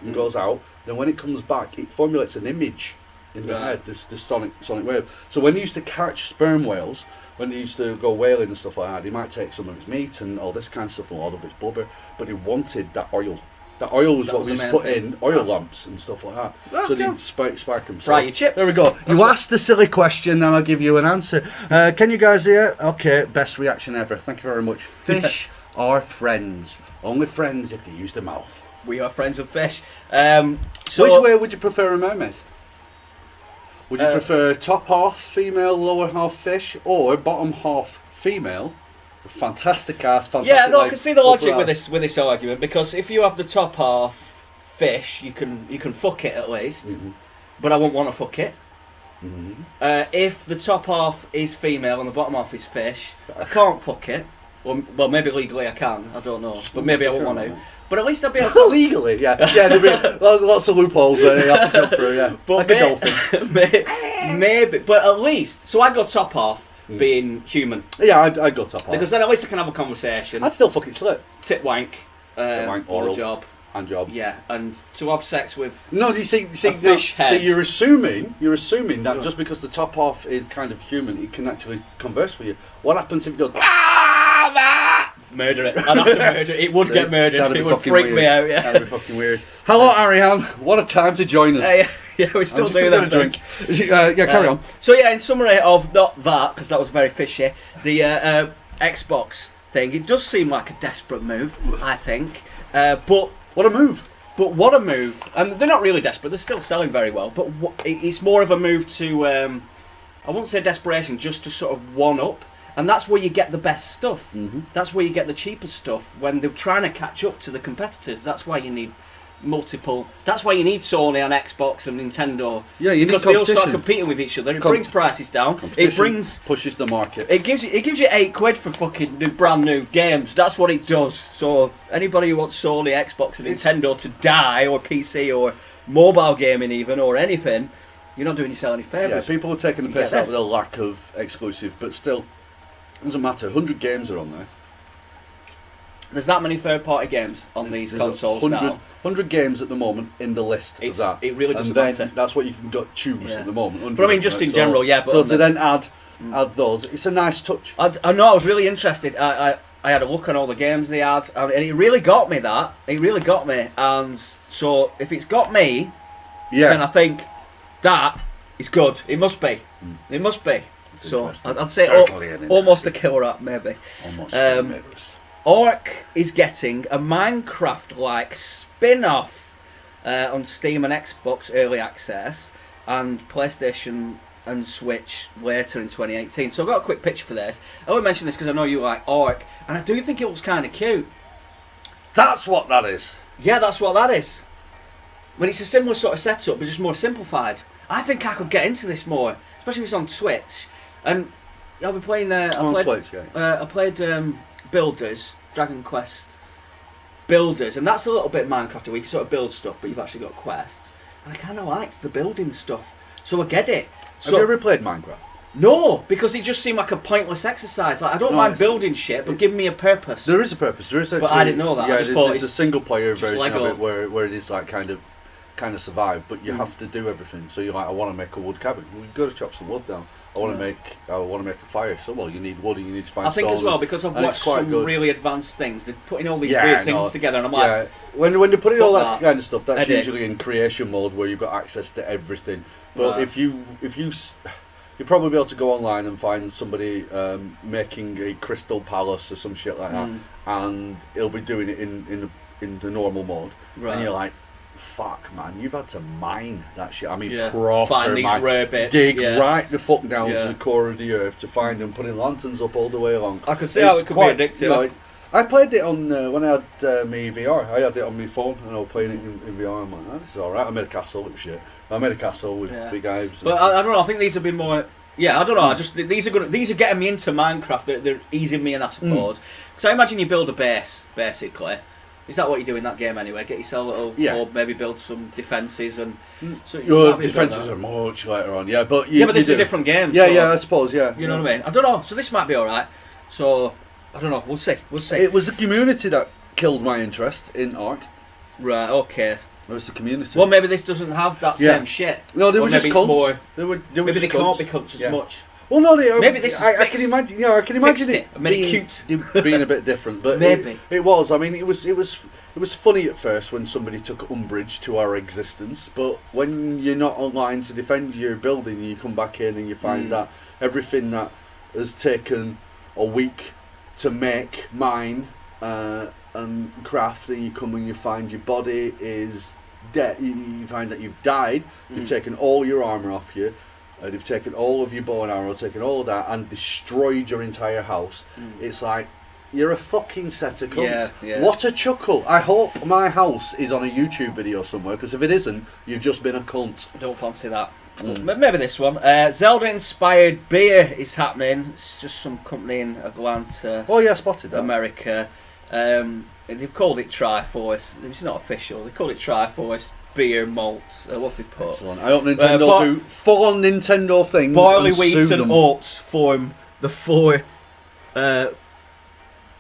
and goes out. Then when it comes back, it formulates an image in the Right. head, this sonic wave. So when they used to catch sperm whales, when they used to go whaling and stuff like that, they might take some of its meat and all this kind of stuff and all of its blubber, but they wanted that oil. That oil was That what was we the used to main put thing. in oil lamps and stuff like that. So Okay. they'd spike them. Fry So your chips. there we go. You asked the silly question, and I'll give you an answer. Can you guys hear? Okay, best reaction ever. Thank you very much. Fish are friends. Only friends if they use their mouth. We are friends of fish. So Which way would you prefer a mermaid? Would you prefer top half female, lower half fish, or bottom half female? Fantastic ass, fantastic. Yeah, no, I legs, can see the logic upper with ass. this argument, because if you have the top half fish, you can fuck it at least, but I won't want to fuck it. If the top half is female and the bottom half is fish, I can't fuck it. Well, maybe legally I can. I don't know, but maybe I won't want to. But at least I'll be able to. Legally, yeah, there'll be lots of loopholes there you have to jump through, yeah. But like a dolphin. maybe, but at least. So I go top half being human, Yeah, I'd go top half. because then at least I can have a conversation. I'd still fucking slip. Tit wank, wank, oral. job. Hand job. Yeah, and to have sex with. No, you see, fish head. So you're assuming that just because the top half is kind of human, it can actually converse with you. What happens if it goes? Murder it. I'd have to murder it. It would get murdered. That'd be It would fucking freak weird. me out. Yeah. That'd be fucking weird. Hello, Ariane. What a time to join us. Yeah, we still I'm just do gonna that. get a drink. Yeah, carry on. So yeah, in summary of not that, because that was very fishy, the Xbox thing, it does seem like a desperate move, I think. But What a move. what a move. And they're not really desperate, they're still selling very well, but it's more of a move to, I wouldn't say desperation, just to sort of one-up. And that's where you get the best stuff. That's where you get the cheapest stuff. When they're trying to catch up to the competitors, that's why you need multiple. That's why you need Sony on Xbox and Nintendo. Yeah, you need because they all start competition. competing with each other. It brings prices down. It pushes the market. It gives you £8 for fucking brand new games. That's what it does. So anybody who wants Sony, Xbox, and Nintendo to die, or PC, or mobile gaming even, or anything, you're not doing yourself any favours. Yeah, people are taking the piss out of the lack of exclusive, but still, it doesn't matter. 100 games are on there. There's that many third-party games on these consoles 100 games at the moment in the list of that. It really doesn't and then matter. That's what you can choose at the moment. But I mean, just in general, yeah. But so to then add those, it's a nice touch. I know, I was really interested. I had a look on all the games they had, and it really got me, that. It really got me. And so, if it's got me, then I think that is good. It must be. It must be. So, I'd say almost a killer app, maybe. Almost. Orc is getting a Minecraft-like spin-off on Steam and Xbox Early Access, and PlayStation and Switch later in 2018. So I've got a quick picture for this. I only mention this because I know you like Orc, and I do think it looks kind of cute. That's what that is. Yeah, that's what that is. When it's a similar sort of setup, but just more simplified. I think I could get into this more, especially if it's on Switch. And I'll be playing. I played Builders, Dragon Quest Builders, and that's a little bit Minecraft. We sort of build stuff, but you've actually got quests. And I kind of liked the building stuff, so I get it. Have you ever played Minecraft? No, because it just seemed like a pointless exercise. Like, I don't mind building shit, but give me a purpose. There is a purpose. There is actually, but I didn't know that. Yeah, I just thought it's a single player version Lego. of it where it is like kind of survive, but you have to do everything. So you're like, I want to make a wood cabin. Well, you've got to chop some wood down. I want to make a fire. So you need wood and you need to find stone. I think as well, because I've watched some really advanced things. They're putting all these weird things together, and I'm like, when they're putting all that kind of stuff, that's usually in creation mode where you've got access to everything. But if you'll probably be able to go online and find somebody making a crystal palace or some shit like that, and he'll be doing it in the normal mode, and you're like, fuck, man, you've had to mine that shit. I mean, proper find these rare bits, dig right the fuck down to the core of the earth to find them, putting lanterns up all the way along. I can see how it could be addictive. You know, I played it on when I had my VR. I had it on my phone and I was playing it in VR. I'm like, oh, this is alright. I made a castle with shit. I made a castle with big ives. But I don't know. I think these have been more. Yeah, I don't know. I just these are getting me into Minecraft. They're easing me in, I suppose. Because I imagine you build a base, basically. Is that what you do in that game anyway? Get yourself a little, or maybe build some defences and. So your defences are much later on, but but this is a different game. I suppose, You know what I mean? I don't know. So this might be all right. So I don't know. We'll see. It was the community that killed my interest in Ark. Right. Okay. It was the community. Well, maybe this doesn't have that same shit. No, they were just cunts. Maybe they can't be cunts as much. Well, no, maybe this is I can imagine. I can imagine it being a bit different, but maybe it was. I mean, it was funny at first when somebody took umbrage to our existence, but when you're not online to defend your building, you come back in and you find that everything that has taken a week to make, mine, and craft, and you come and you find your body is dead. You find that you've died. You've taken all your armor off you. They've taken all of your bow and arrow, taken all of that, and destroyed your entire house. It's like, you're a fucking set of cunts. Yeah. What a chuckle. I hope my house is on a YouTube video somewhere, because if it isn't, you've just been a cunt. I don't fancy that. Maybe this one. Zelda-inspired beer is happening. It's just some company in Atlanta. Oh yeah, I spotted that. America. They've called it Triforce. It's not official. They called it Triforce beer malt. What they put? Excellent. I hope Nintendo do full-on Nintendo things. Barley, and wheat, and oats form the four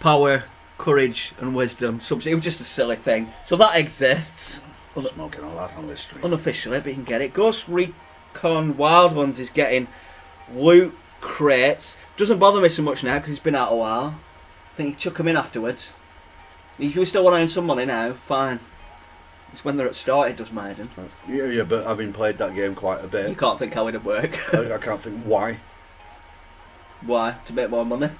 power, courage, and wisdom. It was just a silly thing. So that exists. Smoking a lot on this street. Unofficially, but you can get it. Ghost Recon Wild Ones is getting loot crates. Doesn't bother me so much now because it's been out a while. I think you chuck them in afterwards. If you still want to earn some money now, fine. It's when they're at start it does maiden. Yeah, but having played that game quite a bit, you can't think how it'd work. I can't think why. Why? To make more money?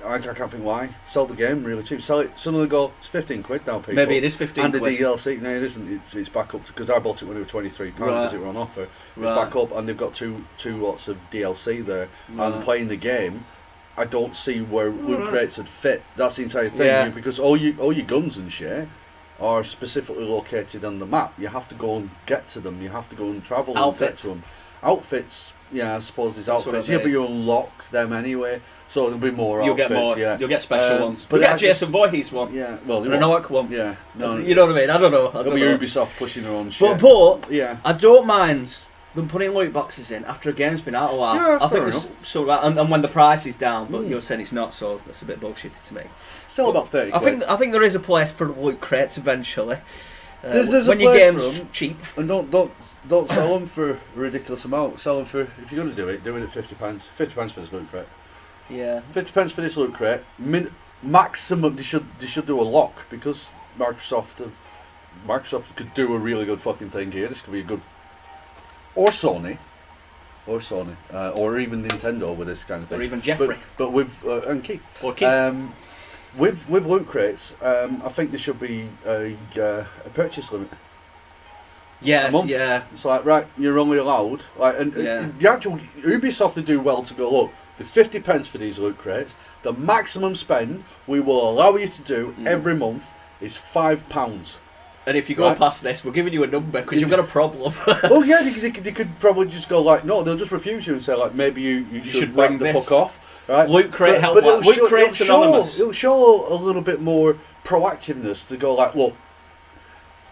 I can't think why. Sell the game really cheap. Sell it. Suddenly go. It's 15 quid now, people. Maybe it is 15 and quid. And the DLC. No, it isn't. It's back up to, because I bought it when it was £23 because it were on offer. It's back up, and they've got two lots of DLC there. And playing the game, I don't see where loot crates would fit. That's the entire thing. Because all your guns and shit, are specifically located on the map. You have to go and get to them. You have to go and travel Outfits. and get to them. Outfits, yeah, I suppose there's That's what outfits. I Yeah, mean. but you unlock them anyway, so there'll be more You'll outfits. get more. Yeah. You'll get special ones. but We get I Jason just- Voorhees one. Yeah, well, And an orc one. Yeah, no, You know what I mean? I don't know. I it'll don't be know. Ubisoft pushing their own shit. But yeah, I don't mind them putting loot boxes in after a game's been out a while. Yeah, I think fair there's so that, and when the price is down, but Mm. you're saying it's not, so that's a bit bullshitty to me. still about 30 I quid. think there is a place for loot crates eventually. There's a when your place game's for 'em. cheap. And don't sell them for a ridiculous amount. Sell them for, if you're going to do it at £50. £50 for this loot crate. Yeah. £50 for this loot crate. Maximum. They should do a lock, because Microsoft could do a really good fucking thing here. This could be a good, or Sony, or even Nintendo with this kind of thing. Or even Jeffrey. But with and Keith. Or Keith. With loot crates, I think there should be a purchase limit. Yes, a month. yeah. It's like, right, you're only allowed, like, and Yeah. the actual Ubisoft would do well to go, look, the 50 for these loot crates, the maximum spend we will allow you to do every month is £5. And if you go Right. past this, we're giving you a number because you've got a problem. Oh yeah, they could probably just go like, no, they'll just refuse you and say like, maybe you should bring back the this. fuck off, right? Loot crate help. it'll Loot show- crate's it'll show- anonymous. It'll show a little bit more proactiveness to go like, look,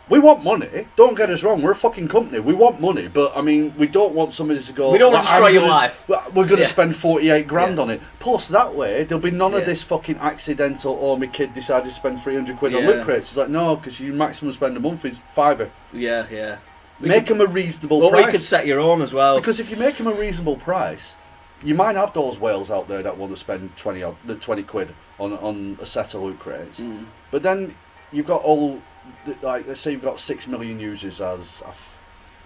we want money. Don't get us wrong. We're a fucking company. We want money, but I mean, we don't want somebody to go. We don't want to "Well, destroy I'm your gonna- life." We're going to Yeah. spend 48 grand Yeah. on it. Plus, that way there'll be none Yeah. of this fucking accidental. Oh, my kid decided to spend 300 quid on Yeah. loot crates. It's like, no, because your maximum spend a month is £5. Yeah, yeah. Make them a reasonable Well, price. we could set your own as well. Because if you make them a reasonable price, you might have those whales out there that want to spend 20 quid on a set of loot crates. Mm. But then you've got like, let's say you've got 6 million users, as I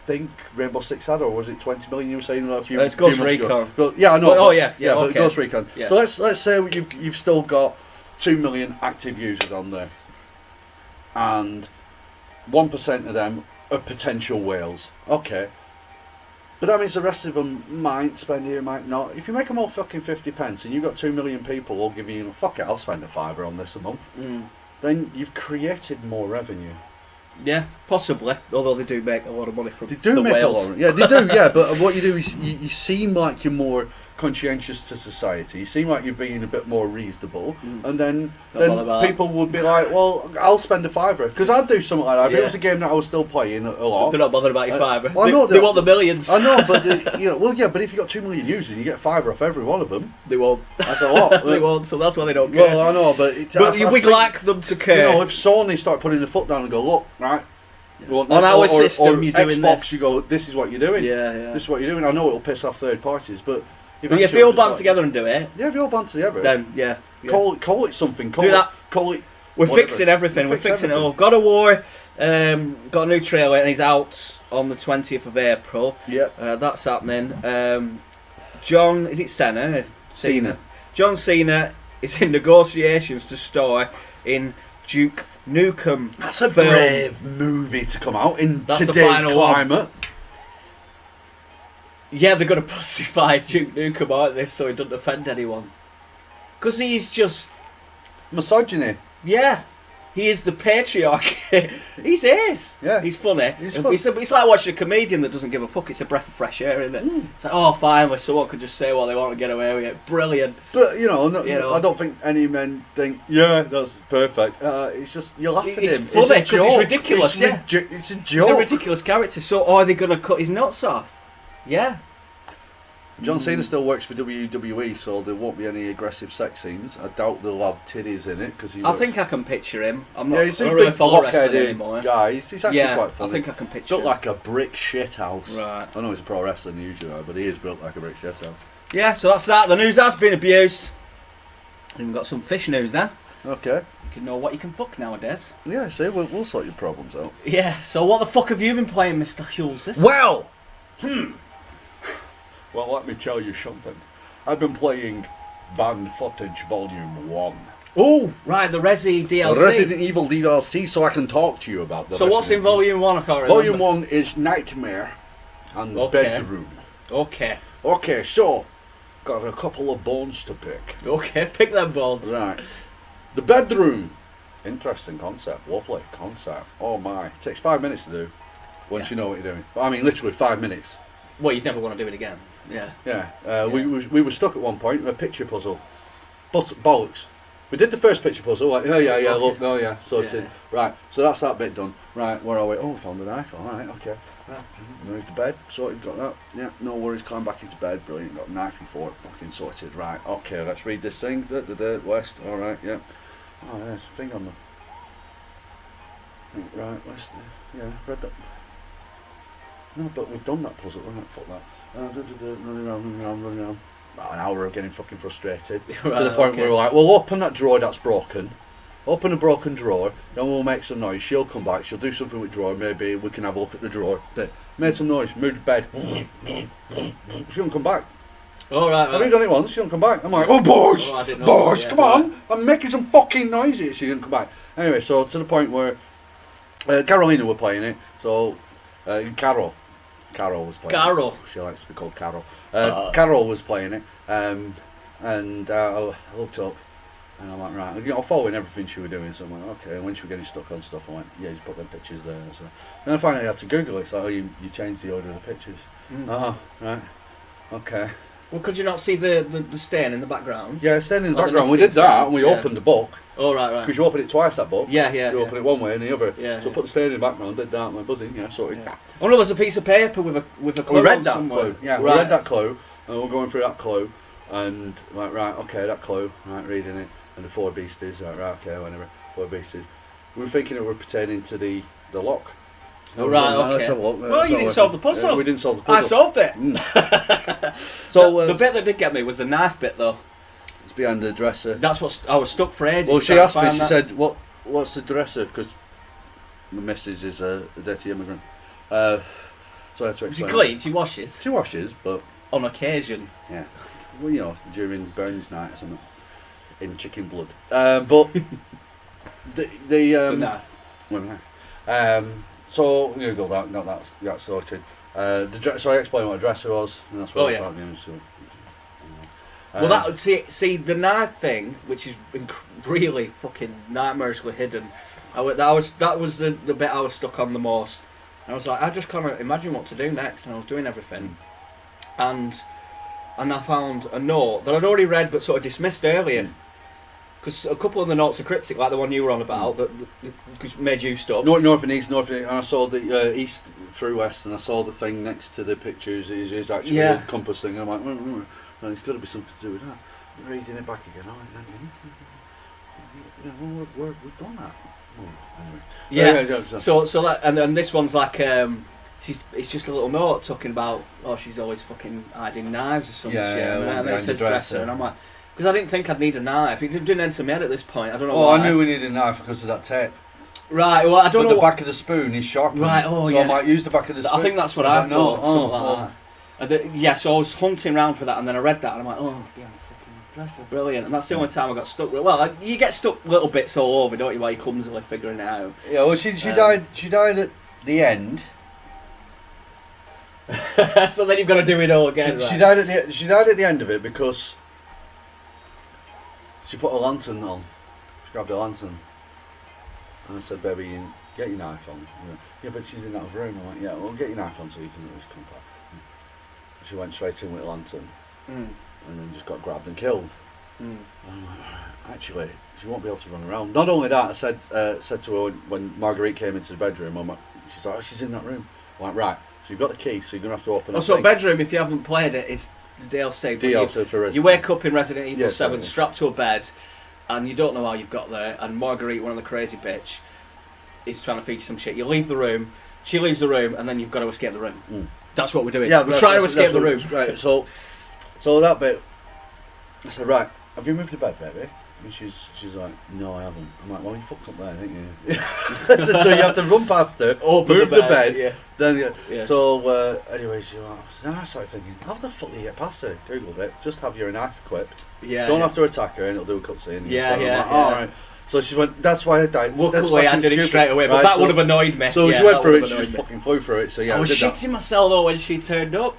think Rainbow Six had, or was it 20 million you were saying a few, It's few Ghost months ago? Recon. Well, yeah, I know. Well, oh, but- yeah, but okay. Ghost Recon. Yeah. So let's say you've still got 2 million active users on there, and 1% of them are potential whales. Okay. But that means the rest of them might spend here, might not. If you make them all fucking 50 and you've got 2 million people all giving you, fuck it, I'll spend a fiver on this a month, then you've created more revenue. Yeah, possibly. Although they do make a lot of money from They do the make whales. a lot. Yeah, they do. Yeah, but what you do is you seem like you're more conscientious to society. You seem like you're being a bit more reasonable, and then Not bother about that. people would be like, "Well, I'll spend a fiver," because I'd do something like that. If Yeah. it was a game that I was still playing a lot. They're not bothered about your fiver. well, I they, know they that- want the millions. I know, but well, yeah, but if you got 2 million users, you get a fiver off every one of them. They won't. That's a lot. They won't. So that's why they don't care. Well, I know, but but I we'd think, like them to care. you know, if Sony start putting the foot down and go, look, right. you want On this, our or system, you're doing Xbox, this. you go, this is what you're doing. Yeah, yeah. This is what you're doing. I know it'll piss off third parties, but But if eventually they all it'll band just together and do it, yeah, if you all band together, then yeah. call it something. Call Do it, that. Call it. We're whatever. fixing everything. We're Fix fixing it everything. all. God of War got a new trailer and he's out on the 20th of April. Yep. That's happening. John, is it Cena? Cena. John Cena is in negotiations to star in Duke Nukem. That's a film. brave movie to come out in That's the today's final one. climate. Yeah, they're going to pacify Duke Nukem, aren't they, so he doesn't offend anyone. Because he's just, Misogyny. yeah, he is the patriarch. He's is. Yeah. He's funny. He's And fun. It's like watching a comedian that doesn't give a fuck. It's a breath of fresh air, isn't it? It's like, oh, finally, someone could just say what they want and get away with it. Brilliant. But you know, You know. I don't think any men think, yeah, that's perfect. It's just you laugh at It's him. funny a 'cause it's joke. ridiculous, It's yeah. It's a He's joke. a ridiculous character. So are they going to cut his nuts off? Yeah. John Cena still works for WWE, so there won't be any aggressive sex scenes. I doubt they'll have titties in it because I think I can picture him. I'm not. yeah, he's I a don't really big follow wrestling blockheaded anymore. guy. He's actually Yeah, quite funny. I think I can He's picture built him. like a brick shit house. Right. I know he's a pro wrestler usually, but he is built like a brick shit house. Yeah, so that's that. The news has been abused. And we've got some fish news then. Okay. You can know what you can fuck nowadays. Yeah, see, we'll sort your problems out. Yeah, so what the fuck have you been playing, Mr. Hulses? Well, Well, let me tell you something. I've been playing Banned Footage Volume 1. Oh, right, the Resi DLC. Resident Evil DLC, so I can talk to you about the So what's in Resident Evil. Volume 1? I can't remember. Volume 1 is Nightmare and Okay. Bedroom. Okay. Okay, so, got a couple of bones to pick. Okay, pick them balls. Right. The bedroom Interesting concept, lovely concept. Oh my, it takes 5 minutes to do once Yeah. you know what you're doing. But I mean, literally 5 minutes. Well, you'd never want to do it again. Yeah. Yeah, we were stuck at one point with a picture puzzle. But bollocks. We did the first picture puzzle, like, oh yeah, look, oh yeah, sorted. Yeah. Right, so that's that bit done. Right, where are we? Oh, found a knife, alright, okay. Right, moved to bed, sorted, got that. Yeah, no worries, climb back into bed, brilliant, got a knife and fork, fucking sorted. Right, okay, let's read this thing. West, alright, yeah. Oh, there's a thing on the... Right, West, yeah, read that. No, but we've done that puzzle, right, fuck that. Running around. About an hour of getting fucking frustrated. Right, to the point where we're like, well, open that drawer that's broken. Open a broken drawer, then we'll make some noise. She'll come back, she'll do something with the drawer, maybe we can have a look at the drawer. Made some noise, moved to bed. She don't come back. All right. I've only done it once, she don't come back. I'm like, oh boys, boys, come on. I'm making some fucking noises. She didn't come back. Anyway, so to the point where Carolina were playing it, so Carol was playing Carol. it. She likes to be called Carol. Carol was playing it, and I looked up, and I'm like, right, you know, following everything she was doing, so I'm like, okay, and when she was getting stuck on stuff, I went, yeah, just put them pictures there. So then I finally had to Google it, it's like, oh, you changed the order of the pictures. Oh, right, okay. Well, could you not see the stain in the background? Yeah, it's staying in the Oh, the background. We did nothing that, stain, and we yeah. opened the book, Oh, right. because you open it twice, that book. Yeah. You open it one way and the other. Yeah, So yeah. put the stain in the background, did that, my buzzing, yeah, sorted. Yeah. Oh no, there's a piece of paper with a clue. We read on that somewhere. clue. Yeah, right. we read that clue, and we're going through that clue, and like, right, okay, that clue, right, reading it, and the 4 beasties, right, okay, whatever, 4 beasties. We were thinking it were pertaining to the lock. Oh, right, Let's okay. have a look. Well, you didn't solve the puzzle. We didn't solve the puzzle. I solved it. So the bit that did get me was the knife bit, though. it's behind the dresser. That's what I was stuck for ages. Well, she trying to asked me. find She that. said, "What's the dresser?" Because my missus is a dirty immigrant. So I had to She explain. cleans, she washes She washes, but on occasion. yeah, well, you know, during Burns night or something, in chicken blood. But the Nah. so Google that, got that sorted. So I explained what a dresser was, and that's what Oh, I yeah. found. You know, so, Well, that see the knife thing, which is really fucking nightmarishly hidden. That was the bit I was stuck on the most. And I was like, I just kind of imagine what to do next, and I was doing everything, and I found a note that I'd already read but sort of dismissed earlier. Because a couple of the notes are cryptic, like the one you were on about, that made you stuck. North and east, and I saw the east through west, and I saw the thing next to the pictures is actually Yeah. a compass thing. And I'm like, well, it's got to be something to do with that. Reading it back again, we've done that. Oh, anyway. Yeah. So that and this one's like it's just a little note talking about she's always fucking hiding knives or some shit. And then it behind says the dresser, and I'm like, because I didn't think I'd need a knife. It didn't enter my head at this point. I don't know Oh, why. I knew we needed a knife because of that tape. Right. Well, I don't But know. the back of the spoon is sharpened. Right, oh, so yeah. I might use the back of the spoon. I think that's what I I was like, thought. no, Something like that. Yeah, so I was hunting around for that, and then I read that, and I'm like, oh, damn, fucking dresser, brilliant. And that's the only time I got stuck with. Well, you get stuck little bits all over, don't you, while you're clumsily figuring it out. Yeah, well, she died. She died at the end. So then you've got to do it all again. She right? died at the end of it because she put a lantern on. She grabbed a lantern, and I said, "Baby, you get your knife on." Yeah, but she's in that other room. I'm like, "Yeah, well, get your knife on so you can always come back." She went straight in with a lantern, and then just got grabbed and killed. And I'm like, actually, she won't be able to run around. Not only that, I said to her when Marguerite came into the bedroom, she's like, "Oh, she's in that room." I'm like, right. So you've got the key, so you're going to have to open it. Also, bedroom, if you haven't played it, is the DLC. DLC for Resident You wake up in Resident Evil Yeah, 7, sorry. strapped to a bed, and you don't know how you've got there, and Marguerite, one of the crazy bitch, is trying to feed you some shit. You leave the room, she leaves the room, and then you've got to escape the room. That's what we're doing. Yeah, we're trying to escape the room. Right, so that bit, I said, right, have you moved to bed, baby? And she's like, no, I haven't. I'm like, well, you fucked up there, didn't you? So you have to run past her, Open move the bed, yeah. then Yeah. So anyway, then I started thinking, how the fuck do you get past her? Googled it. Just have your knife equipped. Yeah. Don't have to attack her, and it'll do a cutscene. Yeah, I'm yeah, like, yeah. all right. So she went, that's why I died. That's Luckily, I fucking did it stupid. straight away, but Right, that so- would have annoyed me. So Yeah, she went that through would it, have she just annoyed me. fucking flew through it. So yeah, I we was did that. shitting myself though when she turned up.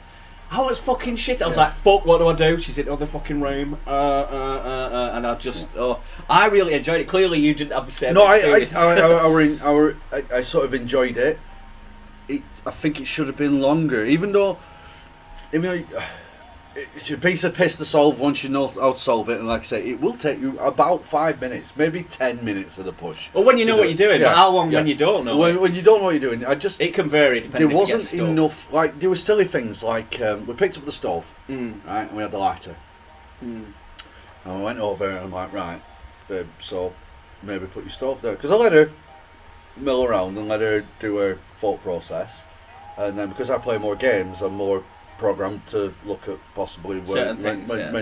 I was fucking shit. I was like, fuck, what do I do? She's in the other fucking room. And I just, I really enjoyed it. Clearly, you didn't have the same experience. I sort of enjoyed it. I think it should have been longer, even though it's a piece of piss to solve once you know how to solve it. And like I say, it will take you about 5 minutes, maybe 10 minutes at a push. Well, when you know what you're doing, but how long when you don't know? When you don't know what you're doing, it can vary depending. There wasn't enough. Like there were silly things like we picked up the stove, right, and we had the lighter, and we went over and I'm like, right, babe, so maybe put your stove there, because I let her mill around and let her do her thought process, and then because I play more games, I'm more programmed to look at possibly when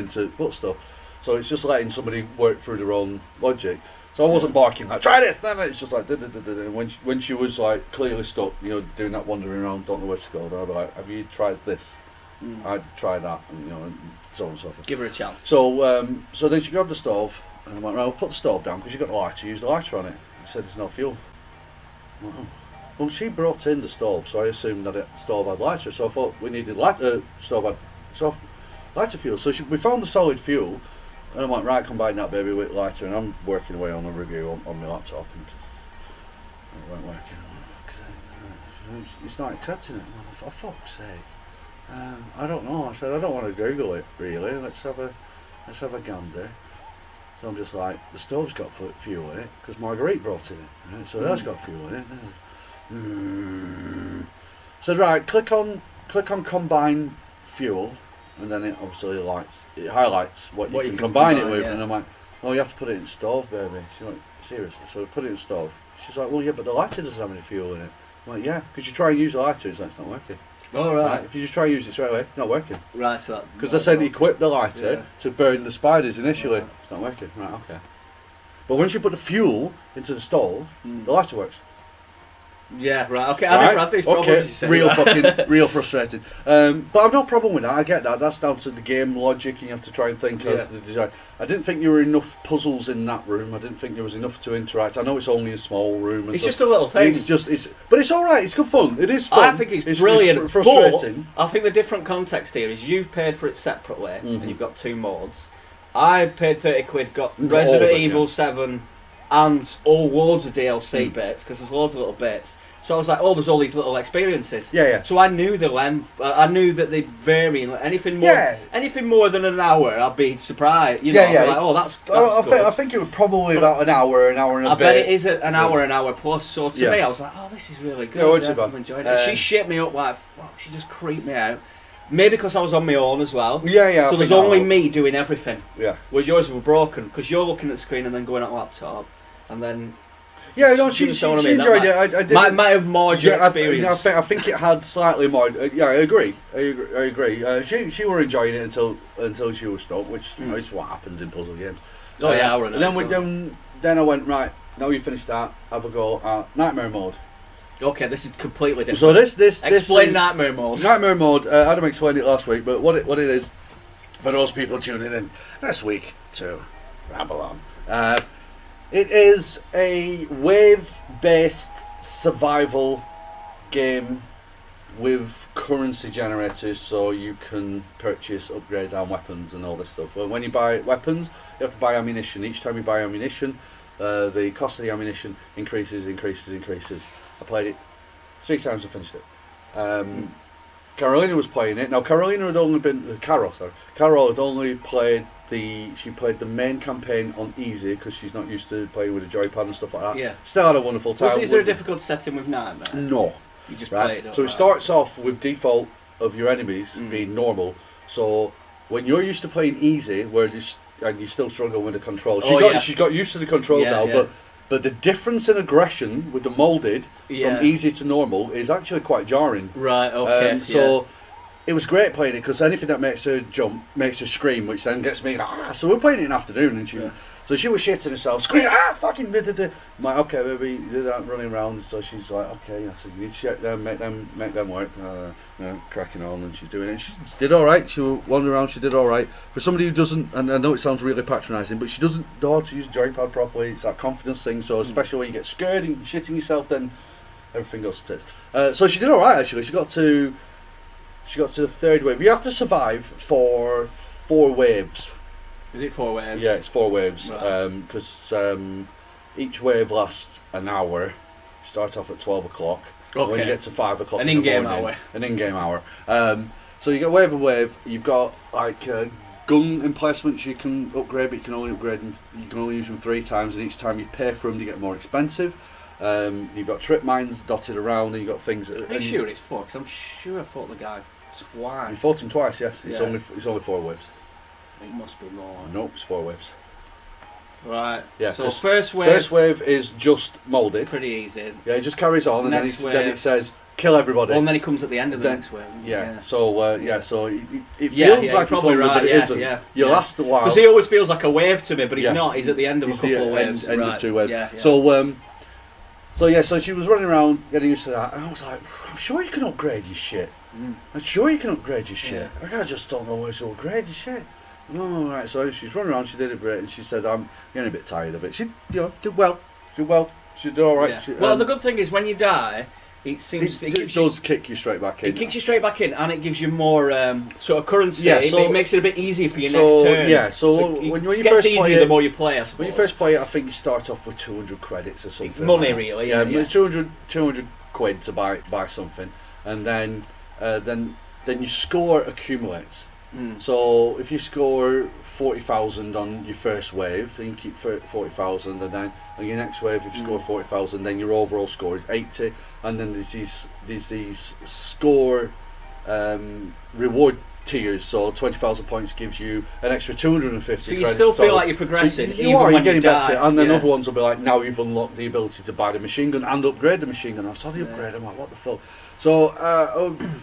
to put stuff. So it's just letting somebody work through their own logic. So I wasn't barking like, try this, then it's just like, and when she was like clearly stuck, doing that wandering around, don't know where to go, then I'd be like, have you tried this? I'd try that, and and so on and so forth. Give her a chance. So so then she grabbed the stove, and I'm like, right, we'll put the stove down because you've got the lighter, use the lighter on it. She said there's no fuel. I'm like, oh. Well, she brought in the stove, so I assumed that the stove had lighter. So I thought we needed lighter fuel. So we found the solid fuel, and I'm like, right, combine that baby with lighter, and I'm working away on a review on my laptop, and it weren't working. It's not accepting it. For fuck's sake, I don't know. I said I don't want to Google it really. Let's have a gander. So I'm just like, the stove's got fuel in it because Marguerite brought it in, right? So that's got fuel in it. So right, click on combine fuel, and then it obviously highlights what you can combine it with, and I'm like, oh, you have to put it in stove, baby. She's like, seriously? So we put it in stove. She's like, well, yeah, but the lighter doesn't have any fuel in it. I'm like, yeah, because you try and use the lighter, it's not working. Oh, right. If you just try and use it straight away, it's not working. Right, so because I said equip the lighter to burn the spiders initially. Right. It's not working. Right, okay. But once you put the fuel into the stove, the lighter works. Yeah, right, okay, I never had these problems, you said. Real frustrating. But I've no problem with that, I get that, that's down to the game logic, and you have to try and think as the design. I didn't think there were enough puzzles in that room, I didn't think there was enough to interact. I know it's only a small room. It's just a little thing. But it's alright, it's good fun, it is fun. I think it's brilliant, it's frustrating. But I think the different context here is you've paid for it separately, and you've got 2 mods. I paid 30 quid, got Resident Evil 7, and loads of DLC bits, because there's loads of little bits. So I was like, there's all these little experiences. Yeah. So I knew the length. I knew that they vary. Anything more than an hour, I'd be surprised. I'd be like, that's good. I think it was probably about an hour and a bit. I bet it is an hour plus. So to me, I was like, this is really good. I'm enjoying it. She shit me up like, fuck, she just creeped me out. Maybe because I was on my own as well. Yeah. So there's only me doing everything. Yeah. Whereas yours were broken, because you're looking at the screen and then going on laptop, and then... Yeah, no, she enjoyed it. I did. Might have marred your experience. I think it had slightly more. Yeah, I agree. She were enjoying it until she was stuck, which is what happens in puzzle games. And then I went, right, now you finished that, have a go at Nightmare Mode. Okay, this is completely different. So this explain is Nightmare Mode. Nightmare Mode. Adam explained it last week, but what it is for those people tuning in this week to Ramble on. It is a wave-based survival game with currency generators, so you can purchase upgrades and weapons and all this stuff. Well, when you buy weapons, you have to buy ammunition. Each time you buy ammunition, the cost of the ammunition increases. I played it 3 times and finished it. Carolina was playing it. Now Carolina had only been Carol had only played the main campaign on easy because she's not used to playing with a joypad and stuff like that. Yeah. Still had a wonderful time. Is there a difficult setting with Nightmare? No. You just play it. So it starts off with default of your enemies being normal. So when you're used to playing easy, and you still struggle with the controls. She's got used to the controls now, but the difference in aggression with the molded from easy to normal is actually quite jarring. Right. Okay. It was great playing it because anything that makes her jump makes her scream, which then gets me so we're playing it in the afternoon, and she was shitting herself, screaming fucking da. I'm like, okay, baby, you did that running around. So she's like, okay, so you need to check them, make them work. Cracking on, and she's doing it. And she did all right. She wandered around. She did all right. For somebody who doesn't, and I know it sounds really patronising, but she doesn't know how to use a joypad properly. It's that confidence thing. So especially when you get scared and shitting yourself, then everything goes to tits. So she did all right actually. She got to She got to the third wave. You have to survive for 4 waves. Is it 4 waves? Yeah, it's 4 waves. Right. Because each wave lasts an hour. You start off at 12 o'clock. Okay. When you get to 5 o'clock An in the in-game morning, hour. An in-game hour. So you get wave and wave. You've got like gun emplacements you can upgrade, but you can only upgrade them. You can only use them 3 times, and each time you pay for them, you get more expensive. You've got trip mines dotted around, and you've got things. Are you sure it's 4? Because I'm sure I fought the guy twice. You fought him twice, yes. It's Yeah. only 4 waves. It must be more. Nope, it's 4 waves. Right. Yeah. So 'cause first wave. First wave is just moulded. Pretty easy. Yeah, it just carries on, and then Next then it wave. says kill everybody. Well, and then he comes at the end of the Then- next wave. Yeah. So so it Yeah, feels yeah, like you're it's probably longer, right, but it yeah, isn't. yeah, You yeah. last a while. Because he always feels like a wave to me, but he's Yeah. not. He's at the end of a He's couple the of waves. end right. of 2 waves. Yeah, yeah. So she was running around getting used to that, and I was like, I'm sure you can upgrade your shit. I'm sure you can upgrade your shit. Yeah. I just don't know where to upgrade your shit. Oh, right. So she's running around. She did a bit, and she said, "I'm getting a bit tired of it." She, did well. She did well. She did all right. Yeah. She, Well, the good thing is when you die, it seems it gives you, does kick you straight back in. it kicks you straight back in, and it gives you more sort of currency. Yeah, It- so- it makes it a bit easier for your so, next turn. yeah, so it when you gets first easier play the it- more you play, I suppose. When you first play it, I think you start off with 200 credits or something. Money, like that. really, Yeah, yeah. 200 quid to buy something, and then your score accumulates. So if you score 40,000 on your first wave, then you keep 40,000, and then on your next wave, if you score 40,000, then your overall score is 80, and then there's these score reward tiers. So 20,000 points gives you an extra 250. So you credits still feel total. like you're progressing, So even you are. when You're getting you die. better, and then Yeah. other ones will be like, now you've unlocked the ability to buy the machine gun and upgrade the machine gun. I saw the upgrade. I'm like, what the fuck? So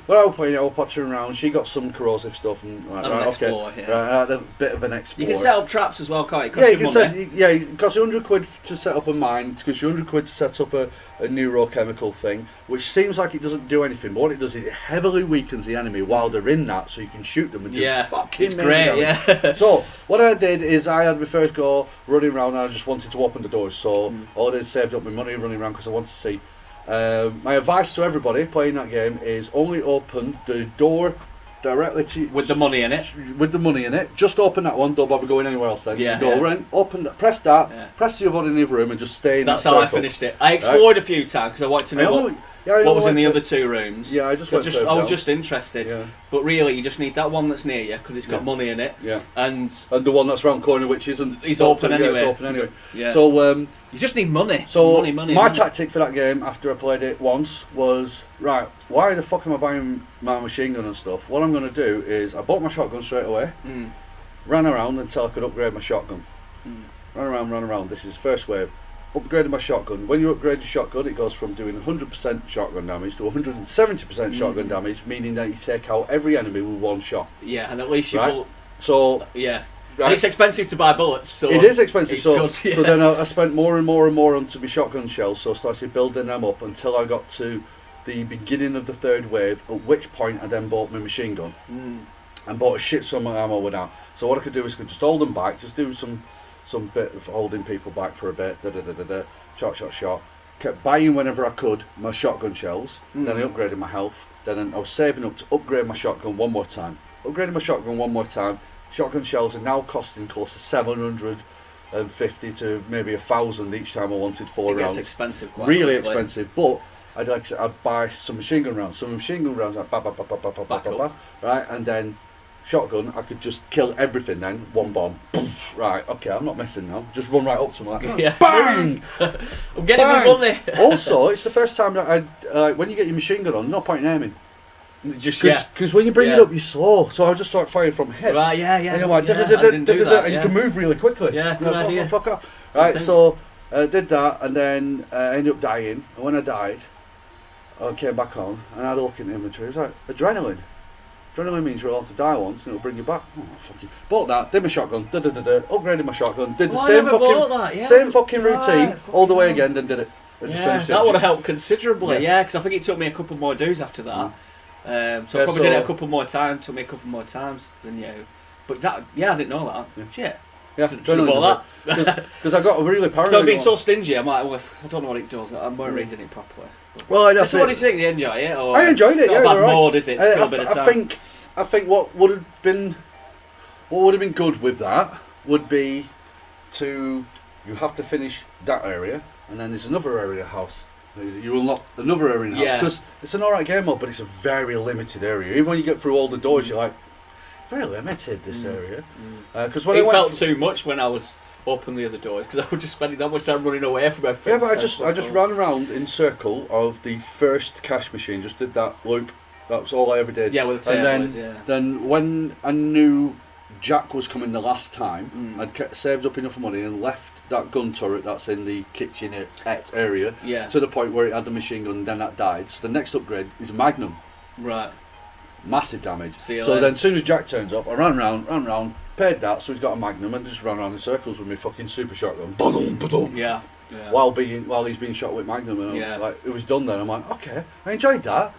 when I was playing it, I was pottering around. She got some corrosive stuff, and And an explore, yeah. right, a bit of an explore. You can set up traps as well, can't you? Yeah, Costs you can money. set. It costs you 100 quid to set up a mine. It costs you 100 quid to set up a neurochemical thing, which seems like it doesn't do anything. But what it does is it heavily weakens the enemy while they're in that, so you can shoot them and do fucking it's many great. damage. Yeah. So what I did is I had my first go running around, and I just wanted to open the doors. So all I did saved up my money running around because I wanted to see. My advice to everybody playing that game is only open the door directly to With the money in it. With the money in it, just open that one. Don't bother going anywhere else. Then Yeah, go yeah. around, open that, press that, Yeah. press the other one in the other room, and just stay in That's that how I circle. finished it. I explored a few times because I wanted to know what was in the other 2 rooms. Yeah, I just went further I was down. just interested. Yeah. But really, you just need that one that's near you because it's got Yeah. money in it. Yeah. And And the one that's round the corner, which isn't, It's open yeah, anyway. It's open anyway. yeah. So you just need money. So money. my tactic for that game after I played it once was, right, why the fuck am I buying my machine gun and stuff? What I'm going to do is I bought my shotgun straight away, ran around until I could upgrade my shotgun. Run around. This is first wave. Upgraded my shotgun. When you upgrade your shotgun, it goes from doing 100% shotgun damage to 170% shotgun damage, meaning that you take out every enemy with one shot. Yeah, and at least you Right. will. So Yeah. right, And it's expensive to buy bullets. So it is expensive. it's So, good, yeah. so then I spent more and more onto my shotgun shells. So I started building them up until I got to the beginning of the third wave. At which point I then bought my machine gun and bought a shit ton of ammo with that. So what I could do is I could just hold them back, just do some bit of holding people back for a bit. Shot. Kept buying whenever I could my shotgun shells. Then I upgraded my health. Then I was saving up to upgrade my shotgun one more time. Upgrading my shotgun one more time. Shotgun shells are now costing close to 750 to maybe 1,000 each time I wanted 4 it gets rounds. expensive. Quite Really quickly. expensive, but I'd buy some machine gun rounds. Some machine gun rounds, like Back up. right, and then shotgun, I could just kill everything. Then one bomb, right? Okay, I'm not messing now. Just run right up to them, like, Yeah. bang! I'm getting Bang! the money. Also, it's the first time that when you get your machine gun on, no point in aiming. Just Because when you bring it Yeah. up, you're slow. So I just start firing from hip. Right, yeah. And you're like, yeah, I didn't do that, and you yeah. can move really quickly. Yeah, You know, good idea. Fuck up. Right, thing. so did that, and then ended up dying. And when I died, I came back on, and I had a look in the inventory. It was like, adrenaline. Adrenaline means you're allowed to die once, and it'll bring you back. Oh, fuck you. Bought that, did my shotgun, upgraded my shotgun, did the Oh, I same never fucking bought that, yeah. same fucking Right, routine all the way fucking hell. again, then did it. I just Yeah, finished it. that would have helped considerably. Yeah. Yeah, because I think it took me a couple more do's after that. So I Yeah, probably did it so- a couple more times. Took me a couple more times than you. But that, I didn't know that. Yeah. Shit. Yeah, Should have journaling bought does it. Because I got a really paranoid. So I've been one. so stingy, I'm like, well, I don't know what it does. I'm not reading it properly. Well, that's So what do you think? Do you enjoy it? Or I enjoyed it. Not Yeah, a bad you're right. mode, is it? It's got a bit of time. I think what would have been good with that would be you have to finish that area, and then there's another area of the house. You unlock another area in the house because it's an alright game mode, but it's a very limited area. Even when you get through all the doors, you're like, very limited this area. Because it felt too much when I was open the other doors because I was just spending that much time running away from everything. Yeah, but I just ran around in circle of the first cash machine. Just did that loop. That was all I ever did. Yeah, with the tables, then when I knew Jack was coming the last time, I'd saved up enough money and left that gun turret that's in the kitchenette area to the point where it had the machine gun and then that died. So the next upgrade is a Magnum. Right. Massive damage. So then as soon as Jack turns up, I ran round, paid that, so he's got a Magnum and just ran around in circles with my fucking super shotgun. Ba-dum, ba-dum. Yeah. While he's being shot with Magnum, and I was like, it was done then. I'm like, okay, I enjoyed that.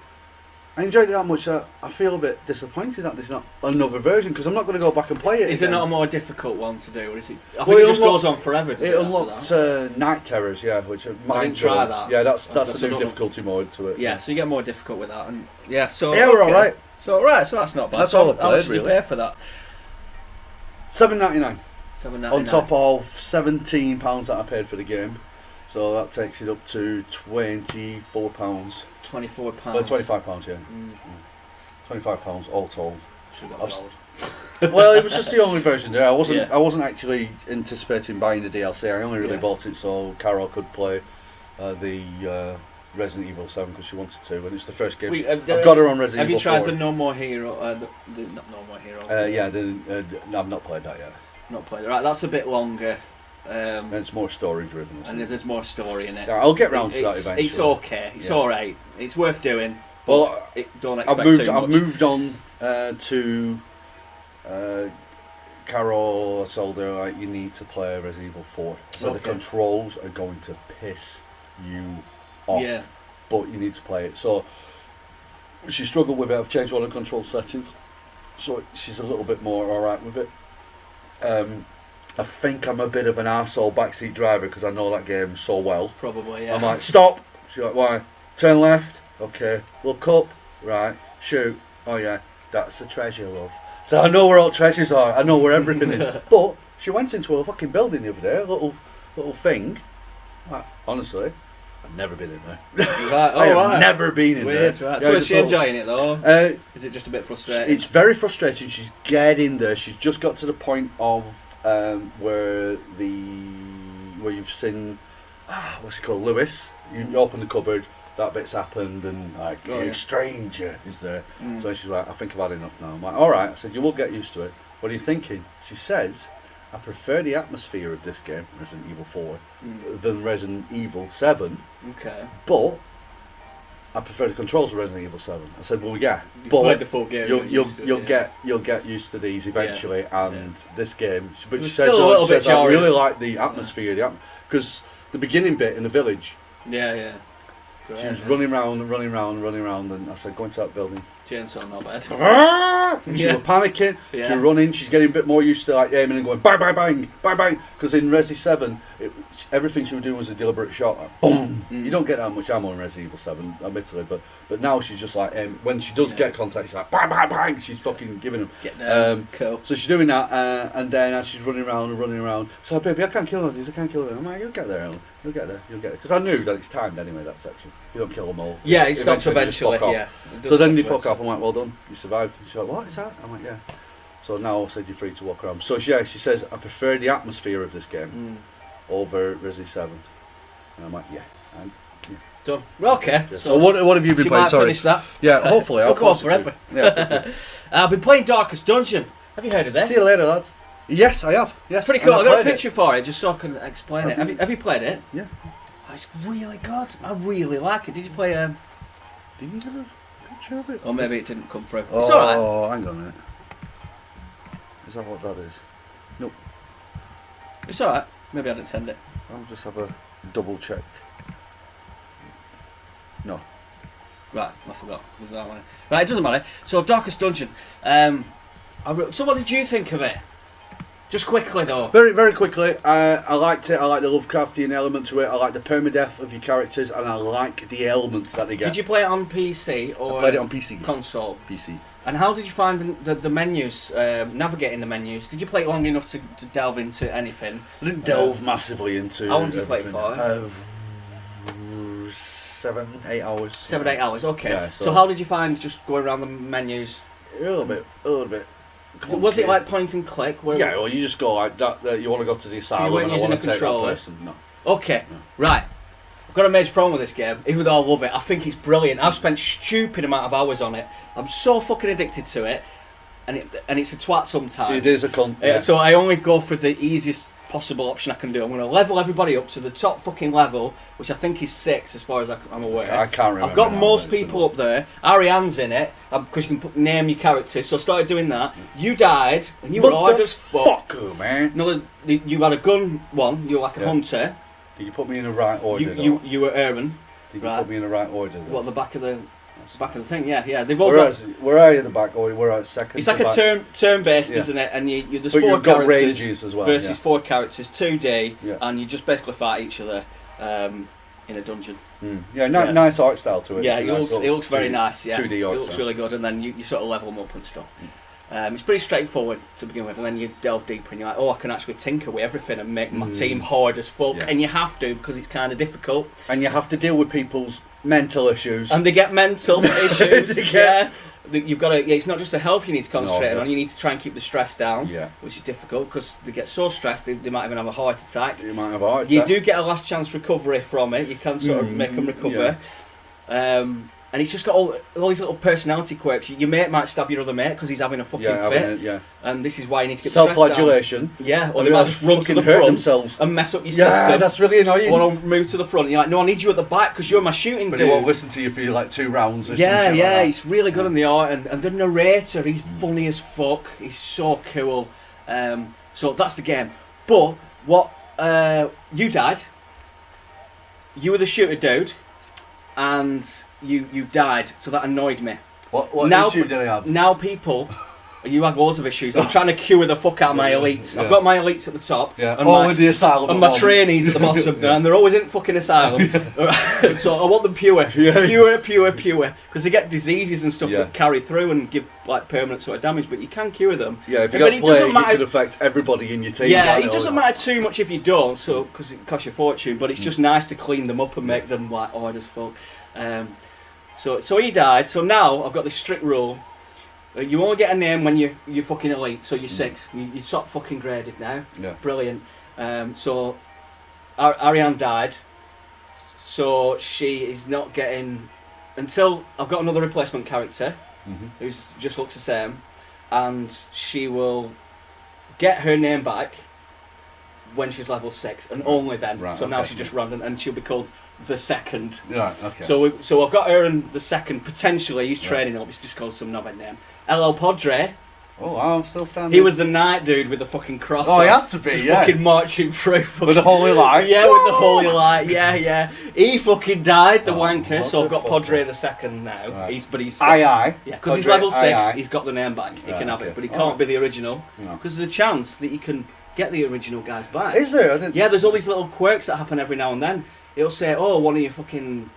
I enjoyed it that much that I feel a bit disappointed that there's not another version because I'm not going to go back and play it. Is again. it not a more difficult one to do? Or is it? I think it just goes on forever. It unlocked Night Terrors, which are I didn't try that. Yeah, that's a new difficulty mode to it. Yeah, so you get more difficult with that, and so we're all right. So so that's not bad. That's all I How played, much did you pay for that? $7.99. $7.99 on top of £17 that I paid for the game, so that takes it up to £24. £24. £25, yeah. £25 all told. Well, it was just the only version there. I wasn't actually anticipating buying the DLC. I only really bought it so Carol could play the Resident Evil 7 because she wanted to, and it's the first game. I've got her on Resident Evil 4. Have you tried the No More Hero? Not No More Heroes. No, I've not played that yet. Not played it. Right, that's a bit longer. And it's more story driven. And there's more story in it. Yeah, I'll get round to that eventually. It's okay. It's alright. It's worth doing. Well, don't expect too much. I've moved on to Carol. I told her like, you need to play Resident Evil 4. So the controls are going to piss you off. Yeah. But you need to play it. So she struggled with it. I've changed all the control settings, so she's a little bit more alright with it. I think I'm a bit of an arsehole backseat driver because I know that game so well. Probably, yeah. I'm like, stop. She's like, why? Turn left. Okay. Look up. Right. Shoot. Oh yeah. That's the treasure, love. So I know where all treasures are. I know where everything is. But she went into a fucking building the other day, a little thing. Like, honestly, I've never been in there. Right. I've never been in there. Right. Yeah, so is she enjoying it though? Is it just a bit frustrating? It's very frustrating. She's getting there. She's just got to the point of where you've seen what's it called, Lewis. You open the cupboard, that bit's happened, and like stranger is there. So she's like, I think I've had enough now. I'm like, all right. I said, you will get used to it. What are you thinking? She says, I prefer the atmosphere of this game, Resident Evil 4, than Resident Evil 7. Okay. But I prefer the controls of Resident Evil 7. I said, well, yeah, you but played the full game, you'll get used to these eventually, and this game. But she says, I really like the atmosphere, because the beginning bit in the village. Yeah. Great, she was running round, and I said, go into that building. Chainsaw, not bad. And she was panicking, she was running, she's getting a bit more used to like aiming and going bang, bang, bang, bang, bang. Because in Resi 7, everything she was doing was a deliberate shot. Like, boom! You don't get that much ammo in Resident Evil 7, admittedly, but now she's just like, when she does get contact, she's like bang, bang, bang, she's fucking giving them. Cool. So she's doing that, and then as she's running around, so baby, I can't kill these, I can't kill them. I'm like, you'll get there, Ellen. You'll get there. Because I knew that it's timed anyway, that section. You don't kill them all. Yeah, it stops eventually. Yeah. So then they fuck off. I'm like, well done, you survived. She's like, what is that? I'm like, yeah. So now I said you're free to walk around. So she says, I prefer the atmosphere of this game over Resi 7. And I'm like, yeah. And, Done. Well, okay. Yeah. So what have you been playing? She might finish that. Yeah, hopefully. I'll go on forever. Yeah. I've been playing Darkest Dungeon. Have you heard of this? See you later, lads. Yes, I have. Yes. Pretty cool. I've got a picture for it just so I can explain it. Have you played it? Yeah. Oh, it's really good. I really like it. Did you play Did you have a picture of it? Or maybe it didn't come through. Oh, it's alright. Oh, hang on a minute. Is that what that is? Nope. It's alright. Maybe I didn't send it. I'll just have a double check. No. Right, I forgot. That one. Right, it doesn't matter. So, Darkest Dungeon. So what did you think of it? Just quickly though. Very, very quickly, I liked it. I like the Lovecraftian element to it. I like the permadeath of your characters, and I like the elements that they get. Did you play it on PC or I played it on PC. console? PC. And how did you find the menus, navigating the menus? Did you play it long enough to delve into anything? I didn't delve massively into. How long did you play it for? 7, 8 hours. 7, 8 hours. Okay. Yeah, so how did you find just going around the menus? A little bit. Was it like point and click? Yeah, well, you just go like that. You want to go to the asylum, weren't and I using want to a take that controller? person. No. Okay, right. I've got a major problem with this game, even though I love it. I think it's brilliant. I've spent stupid amount of hours on it. I'm so fucking addicted to it, and it's a twat sometimes. It is a cunt. Yeah. So I only go for the easiest possible option I can do. I'm going to level everybody up to the top fucking level, which I think is 6 as far as I'm aware. I can't remember. I've got now, most but it's people up there. Ariane's in it, because you can name your characters. So I started doing that. You died, and you were hard as fuck. Fuck, man. No, you had a gun one. You were like a hunter. Did you put me in the right order? You were Aaron. Did you put me in the right order? Though? What, the back of the thing? Yeah. They've all where are you at the back, or we're at second? It's like a turn-based, isn't it? And there's but 4 you've got characters ranges as well, versus 4 characters, 2D, Yeah. and you just basically fight each other in a dungeon. Yeah, nice art style to it. Yeah, It's it looks very nice. Yeah, 2D it art looks style. really good, and then you sort of level them up and stuff. It's pretty straightforward to begin with, and then you delve deeper and you're like, oh, I can actually tinker with everything and make my team hard as fuck, Yeah. and you have to because it's kind of difficult. And you have to deal with people's mental issues. And they get mental issues. They get- Yeah, you've got to. Yeah, it's not just the health you need to concentrate No, on. You need to try and keep the stress down. Yeah. Which is difficult because they get so stressed they might even have a heart attack. You might have a heart You attack. do get a last chance recovery from it. You can sort of make them recover. And it's just got all these little personality quirks. Your mate might stab your other mate because he's having a fucking fit. And this is why you need to get the stress down. Self-flagellation. Yeah, or they might just run to the hurt front themselves and mess up your Yeah, system. that's really annoying. Want to move to the front? And you're like, no, I need you at the back because you're my shooting But dude. he won't listen to you for like 2 rounds or Yeah, some shit yeah, like that. he's really good in the art, and the narrator, he's funny as fuck. He's so cool. So that's the game. But what you died. You were the shooter dude, and you died. So that annoyed me. What now, issue did I have? Now people. You have loads of issues. I'm trying to cure the fuck out of my elites. I've got my elites at the top. Yeah. And All in the asylum. and my trainees at the bottom, and they're always in fucking asylum. So I want them pure, pure, because they get diseases and stuff that carry through and give like permanent sort of damage. But you can cure them. Yeah, if you But got plague, it could affect everybody in your team. Yeah, it doesn't matter too much if you don't, so because it costs you a fortune. But it's just nice to clean them up and make them like hard as fuck. So he died. So now I've got this strict rule. You only get a name when you're fucking elite, so you're 6. You're top fucking graded now. Yeah. Brilliant. So Ariane died, so she is not getting until I've got another replacement character who just looks the same, and she will get her name back when she's level 6, and only then. Right, so now okay. she's just random, and she'll be called the second. Right, okay. So I've got her and the second potentially. He's training up. He's just called some knobhead name. LL Padre. Oh, I'm still standing. He was the knight dude with the fucking cross. Oh, he had to be, just yeah. fucking marching through. Fucking, With the holy light. Yeah, with the holy light. Yeah. He fucking died, the wanker. what So I've the got fuck? Padre the second now. Right. But he's 6. Aye. Yeah, because he's Padre, level 6. aye. He's got the name back. He Right, can have okay. it, but he can't be the original No. because there's a chance that you can get the original guys back. Is there? I didn't... Yeah, there's all these little quirks that happen every now and then. It'll say, oh, one of your fucking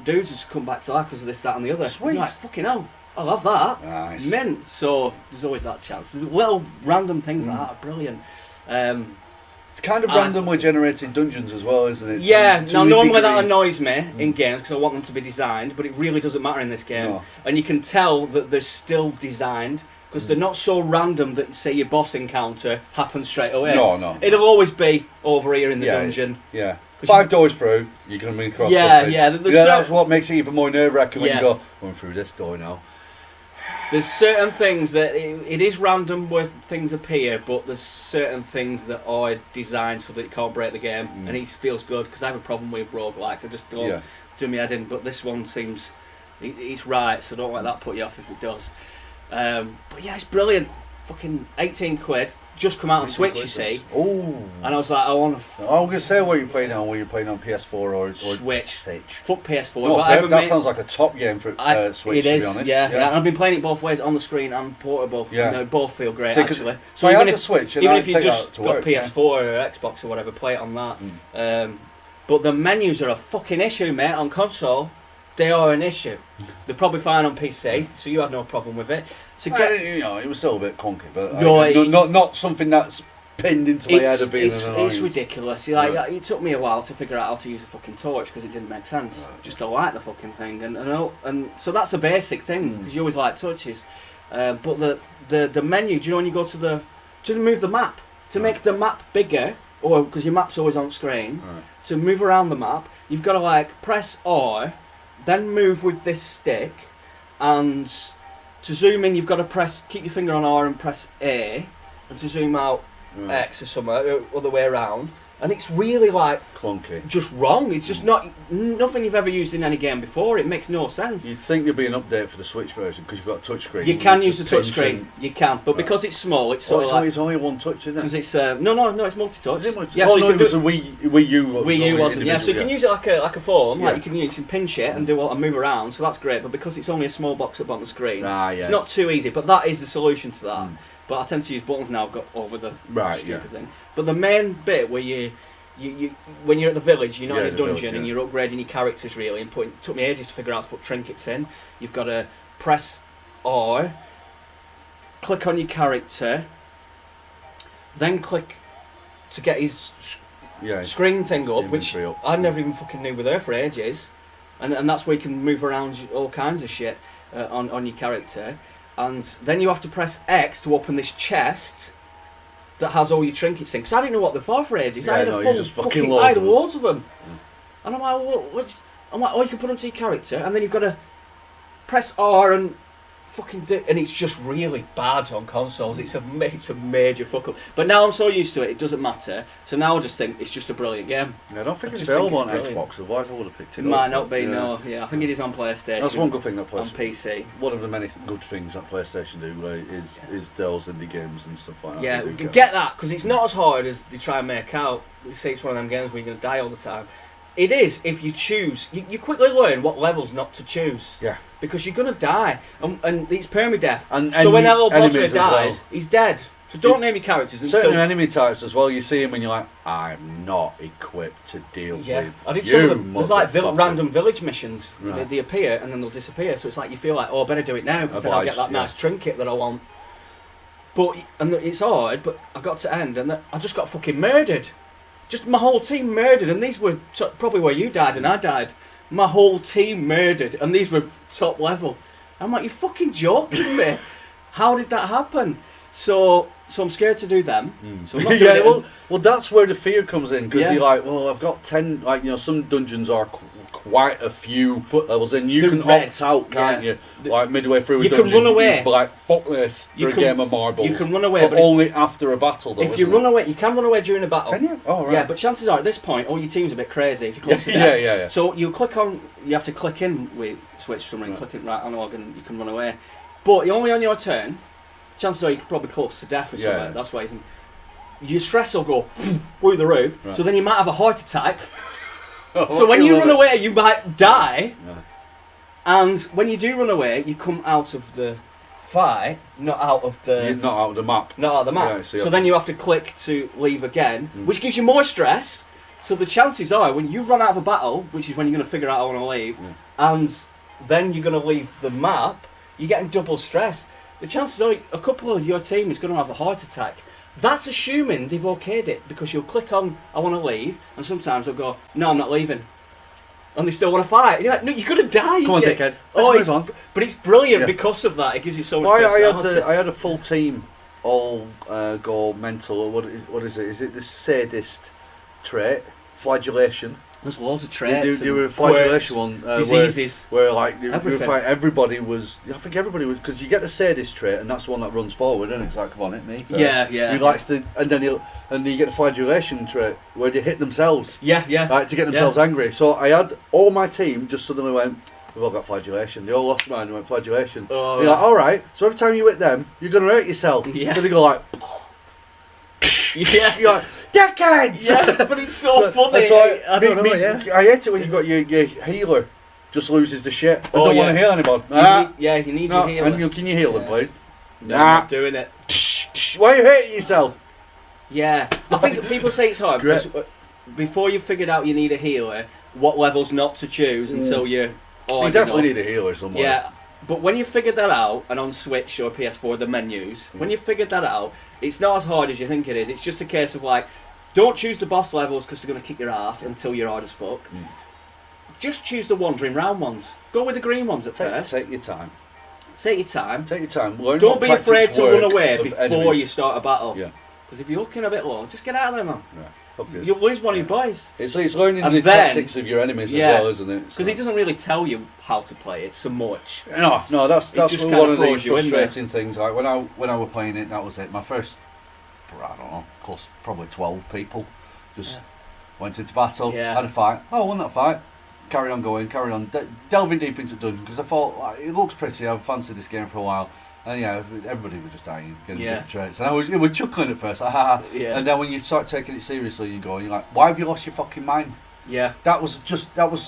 dudes has come back to life because of this, that, and the other. Sweet. You're like, fucking hell, I'll have that. Nice. Mint. So there's always that chance. There's little random things like that are brilliant. It's kind of randomly generated dungeons as well, isn't it? Yeah, To now a normally that degree. annoys me in games because I want them to be designed, but it really doesn't matter in this game. No. And you can tell that they're still designed because they're not so random that, say, your boss encounter happens straight away. No. It'll always be over here in the dungeon. Yeah. 5 doors through, you're going to be across something. There's That's what makes it even more nerve-wracking when Yeah. you go, going through this door now. There's certain things that it is random where things appear, but there's certain things that are designed so that it can't break the game, and it feels good because I have a problem with roguelikes. I just don't do me head in, but this one seems it's right, so don't let that put you off if it does. But yeah, it's brilliant. fucking 18 quid, just come out on Switch, you see. Oh. And I was like, I want to. I'm gonna say what you're playing on. Were you playing on PS4 or Switch? Switch? Fuck PS4. No, Whatever, that mate. sounds like a top game for Switch. It is, to be honest. yeah. And I've been playing it both ways, on the screen and portable. Yeah. You know, both feel great, See, actually. So I had the Switch, and even I if you take just that to got work, PS4 or Xbox or whatever, play it on that. But the menus are a fucking issue, mate. On console, they are an issue. They're probably fine on PC, so you had no problem with it. To get, you know, it was still a bit clunky, but No, not something that's pinned into my head of being an annoyance. it's ridiculous. It took me a while to figure out how to use a fucking torch because it didn't make sense. Just don't like the fucking thing, and so that's a basic thing because you always like touches. But the menu, do you know when you go to move the map to make the map bigger, or because your map's always on screen, to move around the map, you've got to like press R, then move with this stick, and to zoom in, you've got to keep your finger on R and press A, and to zoom out X or somewhere, other way around. And it's really like clunky, just wrong. It's just nothing you've ever used in any game before. It makes no sense. You'd think there'd be an update for the Switch version because you've got a touchscreen. You can use the touchscreen. You can, but because it's small, it's sort of like, it's only one touch, isn't it? because it's no, it's multi-touch. Is it multi-touch? Yeah, oh so no, you it can was a Wii U. Wii U wasn't. Yeah, so you can use it like a phone. Like Yeah. you can pinch it and and move around. So that's great. But because it's only a small box up on the screen, yes. it's not too easy. But that is the solution to that. But I tend to use buttons now. I've got over the stupid thing. But the main bit where you when you're at the village, you're not in a dungeon and you're upgrading your characters really, and it took me ages to figure out to put trinkets in. You've got to press R, click on your character, then click to get his screen thing up, which I never even fucking knew were there for ages, and that's where you can move around all kinds of shit on your character, and then you have to press X to open this chest that has all your trinkets in, because I didn't know what they're for ages. I had a I had loads of them. And I'm like, oh, you can put them to your character, and then you've got to press R and fucking do, and it's just really bad on consoles. It's a major fuck up. But now I'm so used to it, it doesn't matter. So now I just think it's just a brilliant game. Yeah, I don't think it's available on Xbox, otherwise I would have picked it up. Might not be, no. Yeah, I think it is on PlayStation. That's one good thing that on PC. One of the many good things that PlayStation do is those indie games and stuff like that. Yeah, get that, because it's not as hard as they try and make out. They say it's one of them games where you're going to die all the time. It is if you choose. You quickly learn what levels not to choose. Yeah. Because you're going to die. And it's permadeath. And so when Hello Blodger dies, he's dead. So don't name your characters. Certain enemy types as well, you see him and you're like, I'm not equipped to deal with I did you, some of them. There's like random village missions. Right. They appear and then they'll disappear. So it's like you feel like, oh, I better do it now because then I'll get that nice trinket that I want. But and it's hard, but I got to end and I just got fucking murdered. Just my whole team murdered, and these were probably where you died and I died. My whole team murdered, and these were top level. I'm like, you're fucking joking me. How did that happen? So I'm scared to do them. So I'm not doing it. Well, that's where the fear comes in, because you're like, well, I've got 10. Like, you know, some dungeons are quite a few levels in. You can opt out, can't you? Like midway through a dungeon, you can run away. You can be like, fuck this for a game of marbles. You can run away, but only after a battle. Though, if you run away, you can run away during a battle. Can you? Oh, right. Yeah, but chances are at this point, all your team's a bit crazy. If you're close to death. Yeah. So you click on. You have to click in with Switch for something. Click it right analog, and you can run away. But you're only on your turn. Chances are you're probably close to death or something. Yeah. That's why your stress will go through the roof. Right. So then you might have a heart attack. So when you run away, you might die. Yeah. And when you do run away, you come out of the fight, not out of the map. Not out of the map. Yeah, so then you have to click to leave again, which gives you more stress. So the chances are, when you run out of a battle, which is when you're going to figure out I want to leave, and then you're going to leave the map, you're getting double stress. The chances are a couple of your team is going to have a heart attack. That's assuming they've okayed it, because you'll click on I want to leave, and sometimes they'll go, no, I'm not leaving. And they still want to fight. And you're like, no, you're going to die. Come on, dickhead. But it's brilliant because of that. It gives you so much personality. I had a full team all go mental. What is it? Is it the sadist trait? Flagellation. There's loads of traits. There were a flagellation one. Diseases. Where like everybody was. I think everybody was, because you get the sadist trait, and that's the one that runs forward, and it's like, come on, hit me first. Yeah. He likes to, and then you get the flagellation trait where they hit themselves. Yeah. Right, to get themselves angry. So I had all my team just suddenly went, we've all got flagellation. They all lost mine and went flagellation. Oh, You're like, all right, so every time you hit them, you're going to hurt yourself. Yeah. So they go like, Yeah. you're like, dickheads! Yeah, but it's so funny. So I don't know, yeah. I hate it when you got your healer just loses the shit. I don't want to heal anymore. You need your healer. And can you heal them, please? No, I'm not doing it. Why are you hurting yourself? Yeah. I think people say it's hard because before you've figured out you need a healer, what levels not to choose until you're... You definitely need a healer somewhere. Yeah. But when you figured that out, and on Switch or PS4, the menus, when you figured that out, it's not as hard as you think it is. It's just a case of like, don't choose the boss levels because they're going to kick your ass until you're hard as fuck. Just choose the wandering round ones. Go with the green ones at first. Take your time. Take your time. Take your time. Learn Don't be afraid to run away before enemies. you start a battle. Yeah. Because if you're looking a bit low, just get out of there, man. Yeah. Obvious. You'll lose one of your boys. It's learning And the then- tactics of your enemies as well, isn't it? Because he doesn't really tell you how to play it so much. No, that's just one kinda of the throws you in there. frustrating things. Like when I was playing it, that was it. My first, I don't know, close probably 12 people just went into battle, had a fight. Oh, won that fight. Carry on going, carry on delving deep into dungeon because I thought it looks pretty. I've fancied this game for a while. And yeah, everybody was just dying, getting different traits. And I was chuckling at first, like, haha. Yeah. And then when you start taking it seriously, you're like, why have you lost your fucking mind? Yeah. That was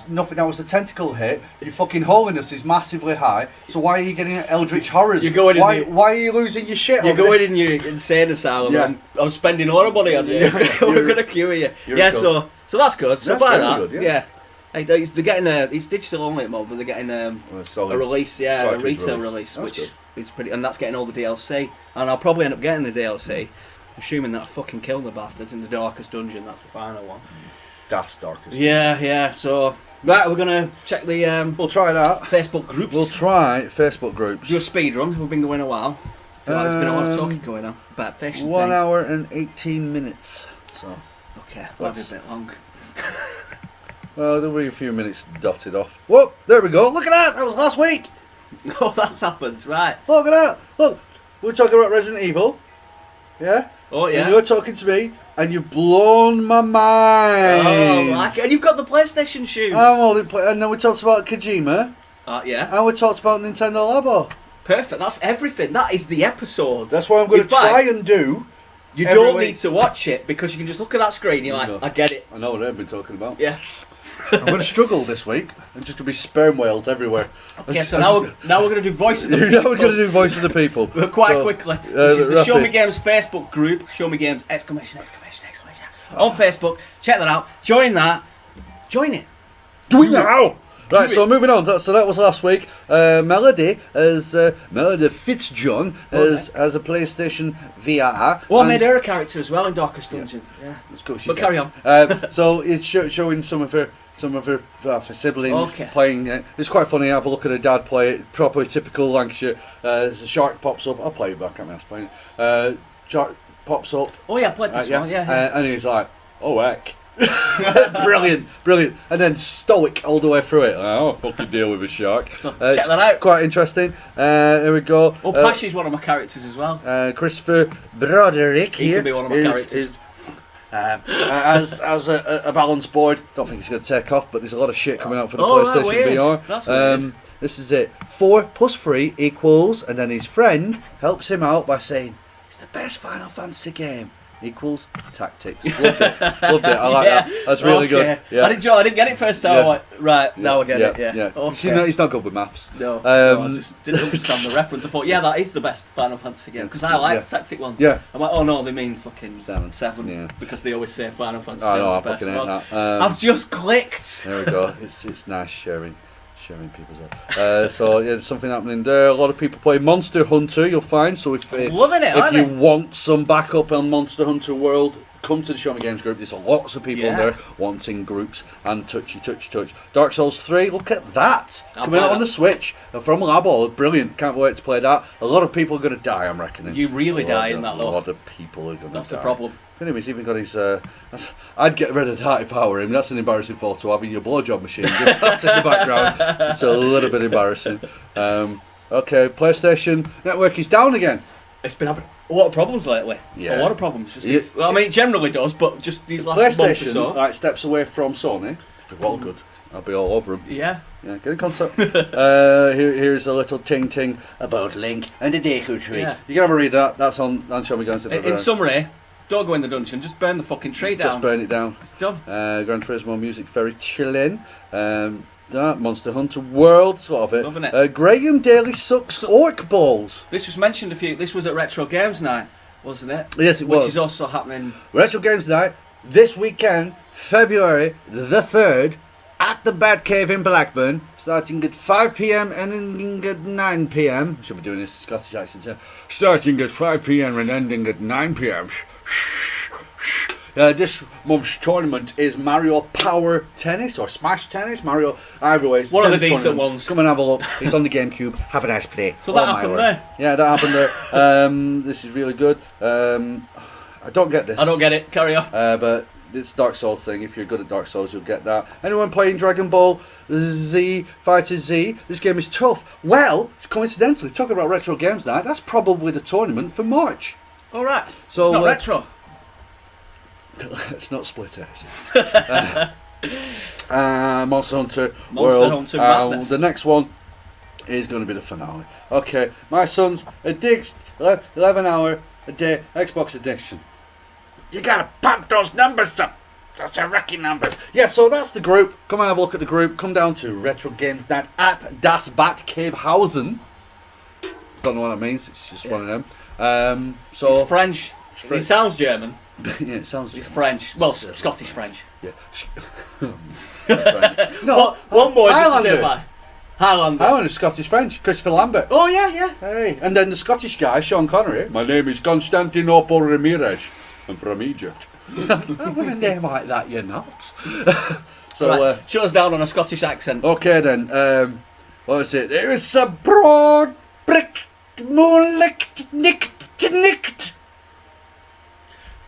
nothing. That was a tentacle hit. Your fucking holiness is massively high. So why are you getting eldritch horrors? You're going why are you losing your shit? You're going in your insane asylum. Yeah. And I'm spending a lot of money on you. We're gonna cure you. Yeah. So that's good. So That's buy very that. good, Yeah. Hey, they're getting it's digital only at the moment, but they're getting a release, a Cartridge retail release, That's which good. is pretty, and that's getting all the DLC. And I'll probably end up getting the DLC, assuming that I fucking kill the bastards in the darkest dungeon. That's the final one. That's darkest. Yeah. So right, we're gonna check the We'll try that. Facebook groups. We'll try Facebook groups. Do a speed run. We've been going a while. There's been a lot of talking going on about fish. And 1 things. hour and 18 minutes. So. Okay, might be a bit long. Well, there'll be a few minutes dotted off. Whoa, there we go. Look at that. That was last week. Oh, that's happened, right. Look at that. Look, we're talking about Resident Evil. Yeah? Oh, yeah. And you're talking to me, and you've blown my mind. Oh, like, and you've got the PlayStation shoes. And then we talked about Kojima. Yeah. And we talked about Nintendo Labo. Perfect, that's everything. That is the episode. That's what I'm going to In fact, try and do. You every don't week. need to watch it, because you can just look at that screen and you're like, No. I get it. I know what I've been talking about. Yeah. I'm going to struggle this week. I'm just going to be sperm whales everywhere. Okay, so now we're going to do Voice of the People. Now we're going to do Voice of the People. Quite quickly. This is the Show Me Games Facebook group. Show Me Games ! On Facebook. Check that out. Join that. Join it. Do it now! Right, so moving on. So that was last week. Melody Fitzjohn has a PlayStation VR. Well, I made her a character as well in Darkest Dungeon. Yeah. Let's go. But carry on. So it's showing some of her siblings playing it. It's quite funny. Have a look at her dad play it. Properly typical Lancashire. There's a shark pops up. I'll play it back. I can't be asked playing it. Shark pops up. Oh yeah, I played this one. Yeah. And he's like, oh heck. brilliant. And then stoic all the way through it. I'll fucking deal with a shark. So check that out. Quite interesting. Here we go. Oh, Pashy's one of my characters as well. Christopher Broderick He could be one of my characters. As a balance board, don't think it's going to take off, but there's a lot of shit coming out for the Oh, PlayStation weird. VR. That's weird. This is it. 4 + 3 equals, and then his friend helps him out by saying, "It's the best Final Fantasy game." Equals tactics. Loved it. I like that. That's really good. Yeah. I didn't get it first time. Yeah. Like, right, now I get it. Yeah. Okay. Okay. He's not good with maths. No, I just didn't understand the reference. I thought, yeah, that is the best Final Fantasy game because I like tactic ones. Yeah. I'm like, oh no, they mean fucking 7. Yeah. Because they always say Final Fantasy. I know, I is the best. fucking hate Well, that. I've just clicked. There we go. It's nice sharing people's so yeah, there's something happening there. A lot of people play Monster Hunter. You'll find so if Loving it, if you want some backup on Monster Hunter World, come to the Show Me Games group. There's lots of people in there wanting groups and touch. Dark Souls 3. Look at that coming out on the Switch from Labo. Brilliant. Can't wait to play that. A lot of people are going to die. I'm reckoning. You really die in that A lot of people are going to die. That's the problem. Anyway, he's even got his. I'd get rid of that if I were him. That's an embarrassing photo having your blowjob machine just in the background. It's a little bit embarrassing. Okay, PlayStation Network is down again. It's been having a lot of problems lately. Yeah. A lot of problems. Well, I mean, it generally does, but just these last month or PlayStation so. steps away from Sony. They're all good. I'll be all over them. Yeah. Yeah, get in contact. Here's a little ting about Link and the Deku Tree. Yeah. You can have a read that. That's on Shall We Go Into the In summary, don't go in the dungeon, just burn the fucking tree down. Just burn it down. It's done. Gran Turismo music, very chilling. That Monster Hunter World, sort of it. Loving it. Graham Daly sucks orc balls. This was mentioned this was at Retro Games Night, wasn't it? Yes, it was. Which is also happening. Retro Games Night this weekend, February the 3rd, at the Batcave in Blackburn, starting at 5 p.m. and ending at 9 p.m. I should be doing this Scottish accent, yeah. Starting at 5 p.m. and ending at 9 p.m. This month's tournament is Mario Power Tennis or Smash Tennis. Mario, either way, it's One of the tennis decent tournament. ones. Come and have a look. It's on the GameCube. Have a nice play. So that Oh, my happened word. there. Yeah, that happened there. This is really good. I don't get this. I don't get it. Carry on. But it's Dark Souls thing. If you're good at Dark Souls, you'll get that. Anyone playing Dragon Ball Z Fighter Z? This game is tough. Well, coincidentally, talking about Retro Games Night, that's probably the tournament for March. All right. So, it's not retro. It's not Splitter, is it? Monster Hunter World. Hunter Madness. The next one is going to be the finale. Okay, my son's 11 hour a day Xbox addiction. You gotta pump those numbers up. Those are wrecking numbers. Yeah, so that's the group. Come and have a look at the group. Come down to Retro Games Night at Das Batcavehausen. Don't know what that means. It's just one of them. So He's French. He sounds German. yeah, it sounds. He's French. Well, Scottish French. Yeah. No, One more just to Highlander. say bye. Highlander. Highlander, Scottish French, Christopher Lambert. Oh yeah, yeah. Hey, and then the Scottish guy, Sean Connery. My name is Constantinople Ramirez. I'm from Egypt. With a name like that, you're not. So, Right, shut us down on a Scottish accent. okay then. What was it? It was a broad brick moonlight nicked.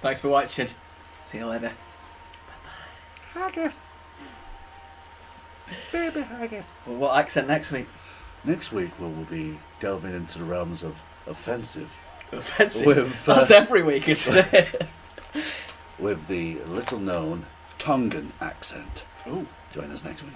Thanks for watching. See you later. Haggis. Baby haggis. Well, what accent next week? Next week we'll be delving into the realms of offensive Offensive. With, That's every week, isn't it? with the little known Tongan accent. Ooh. Join us next week.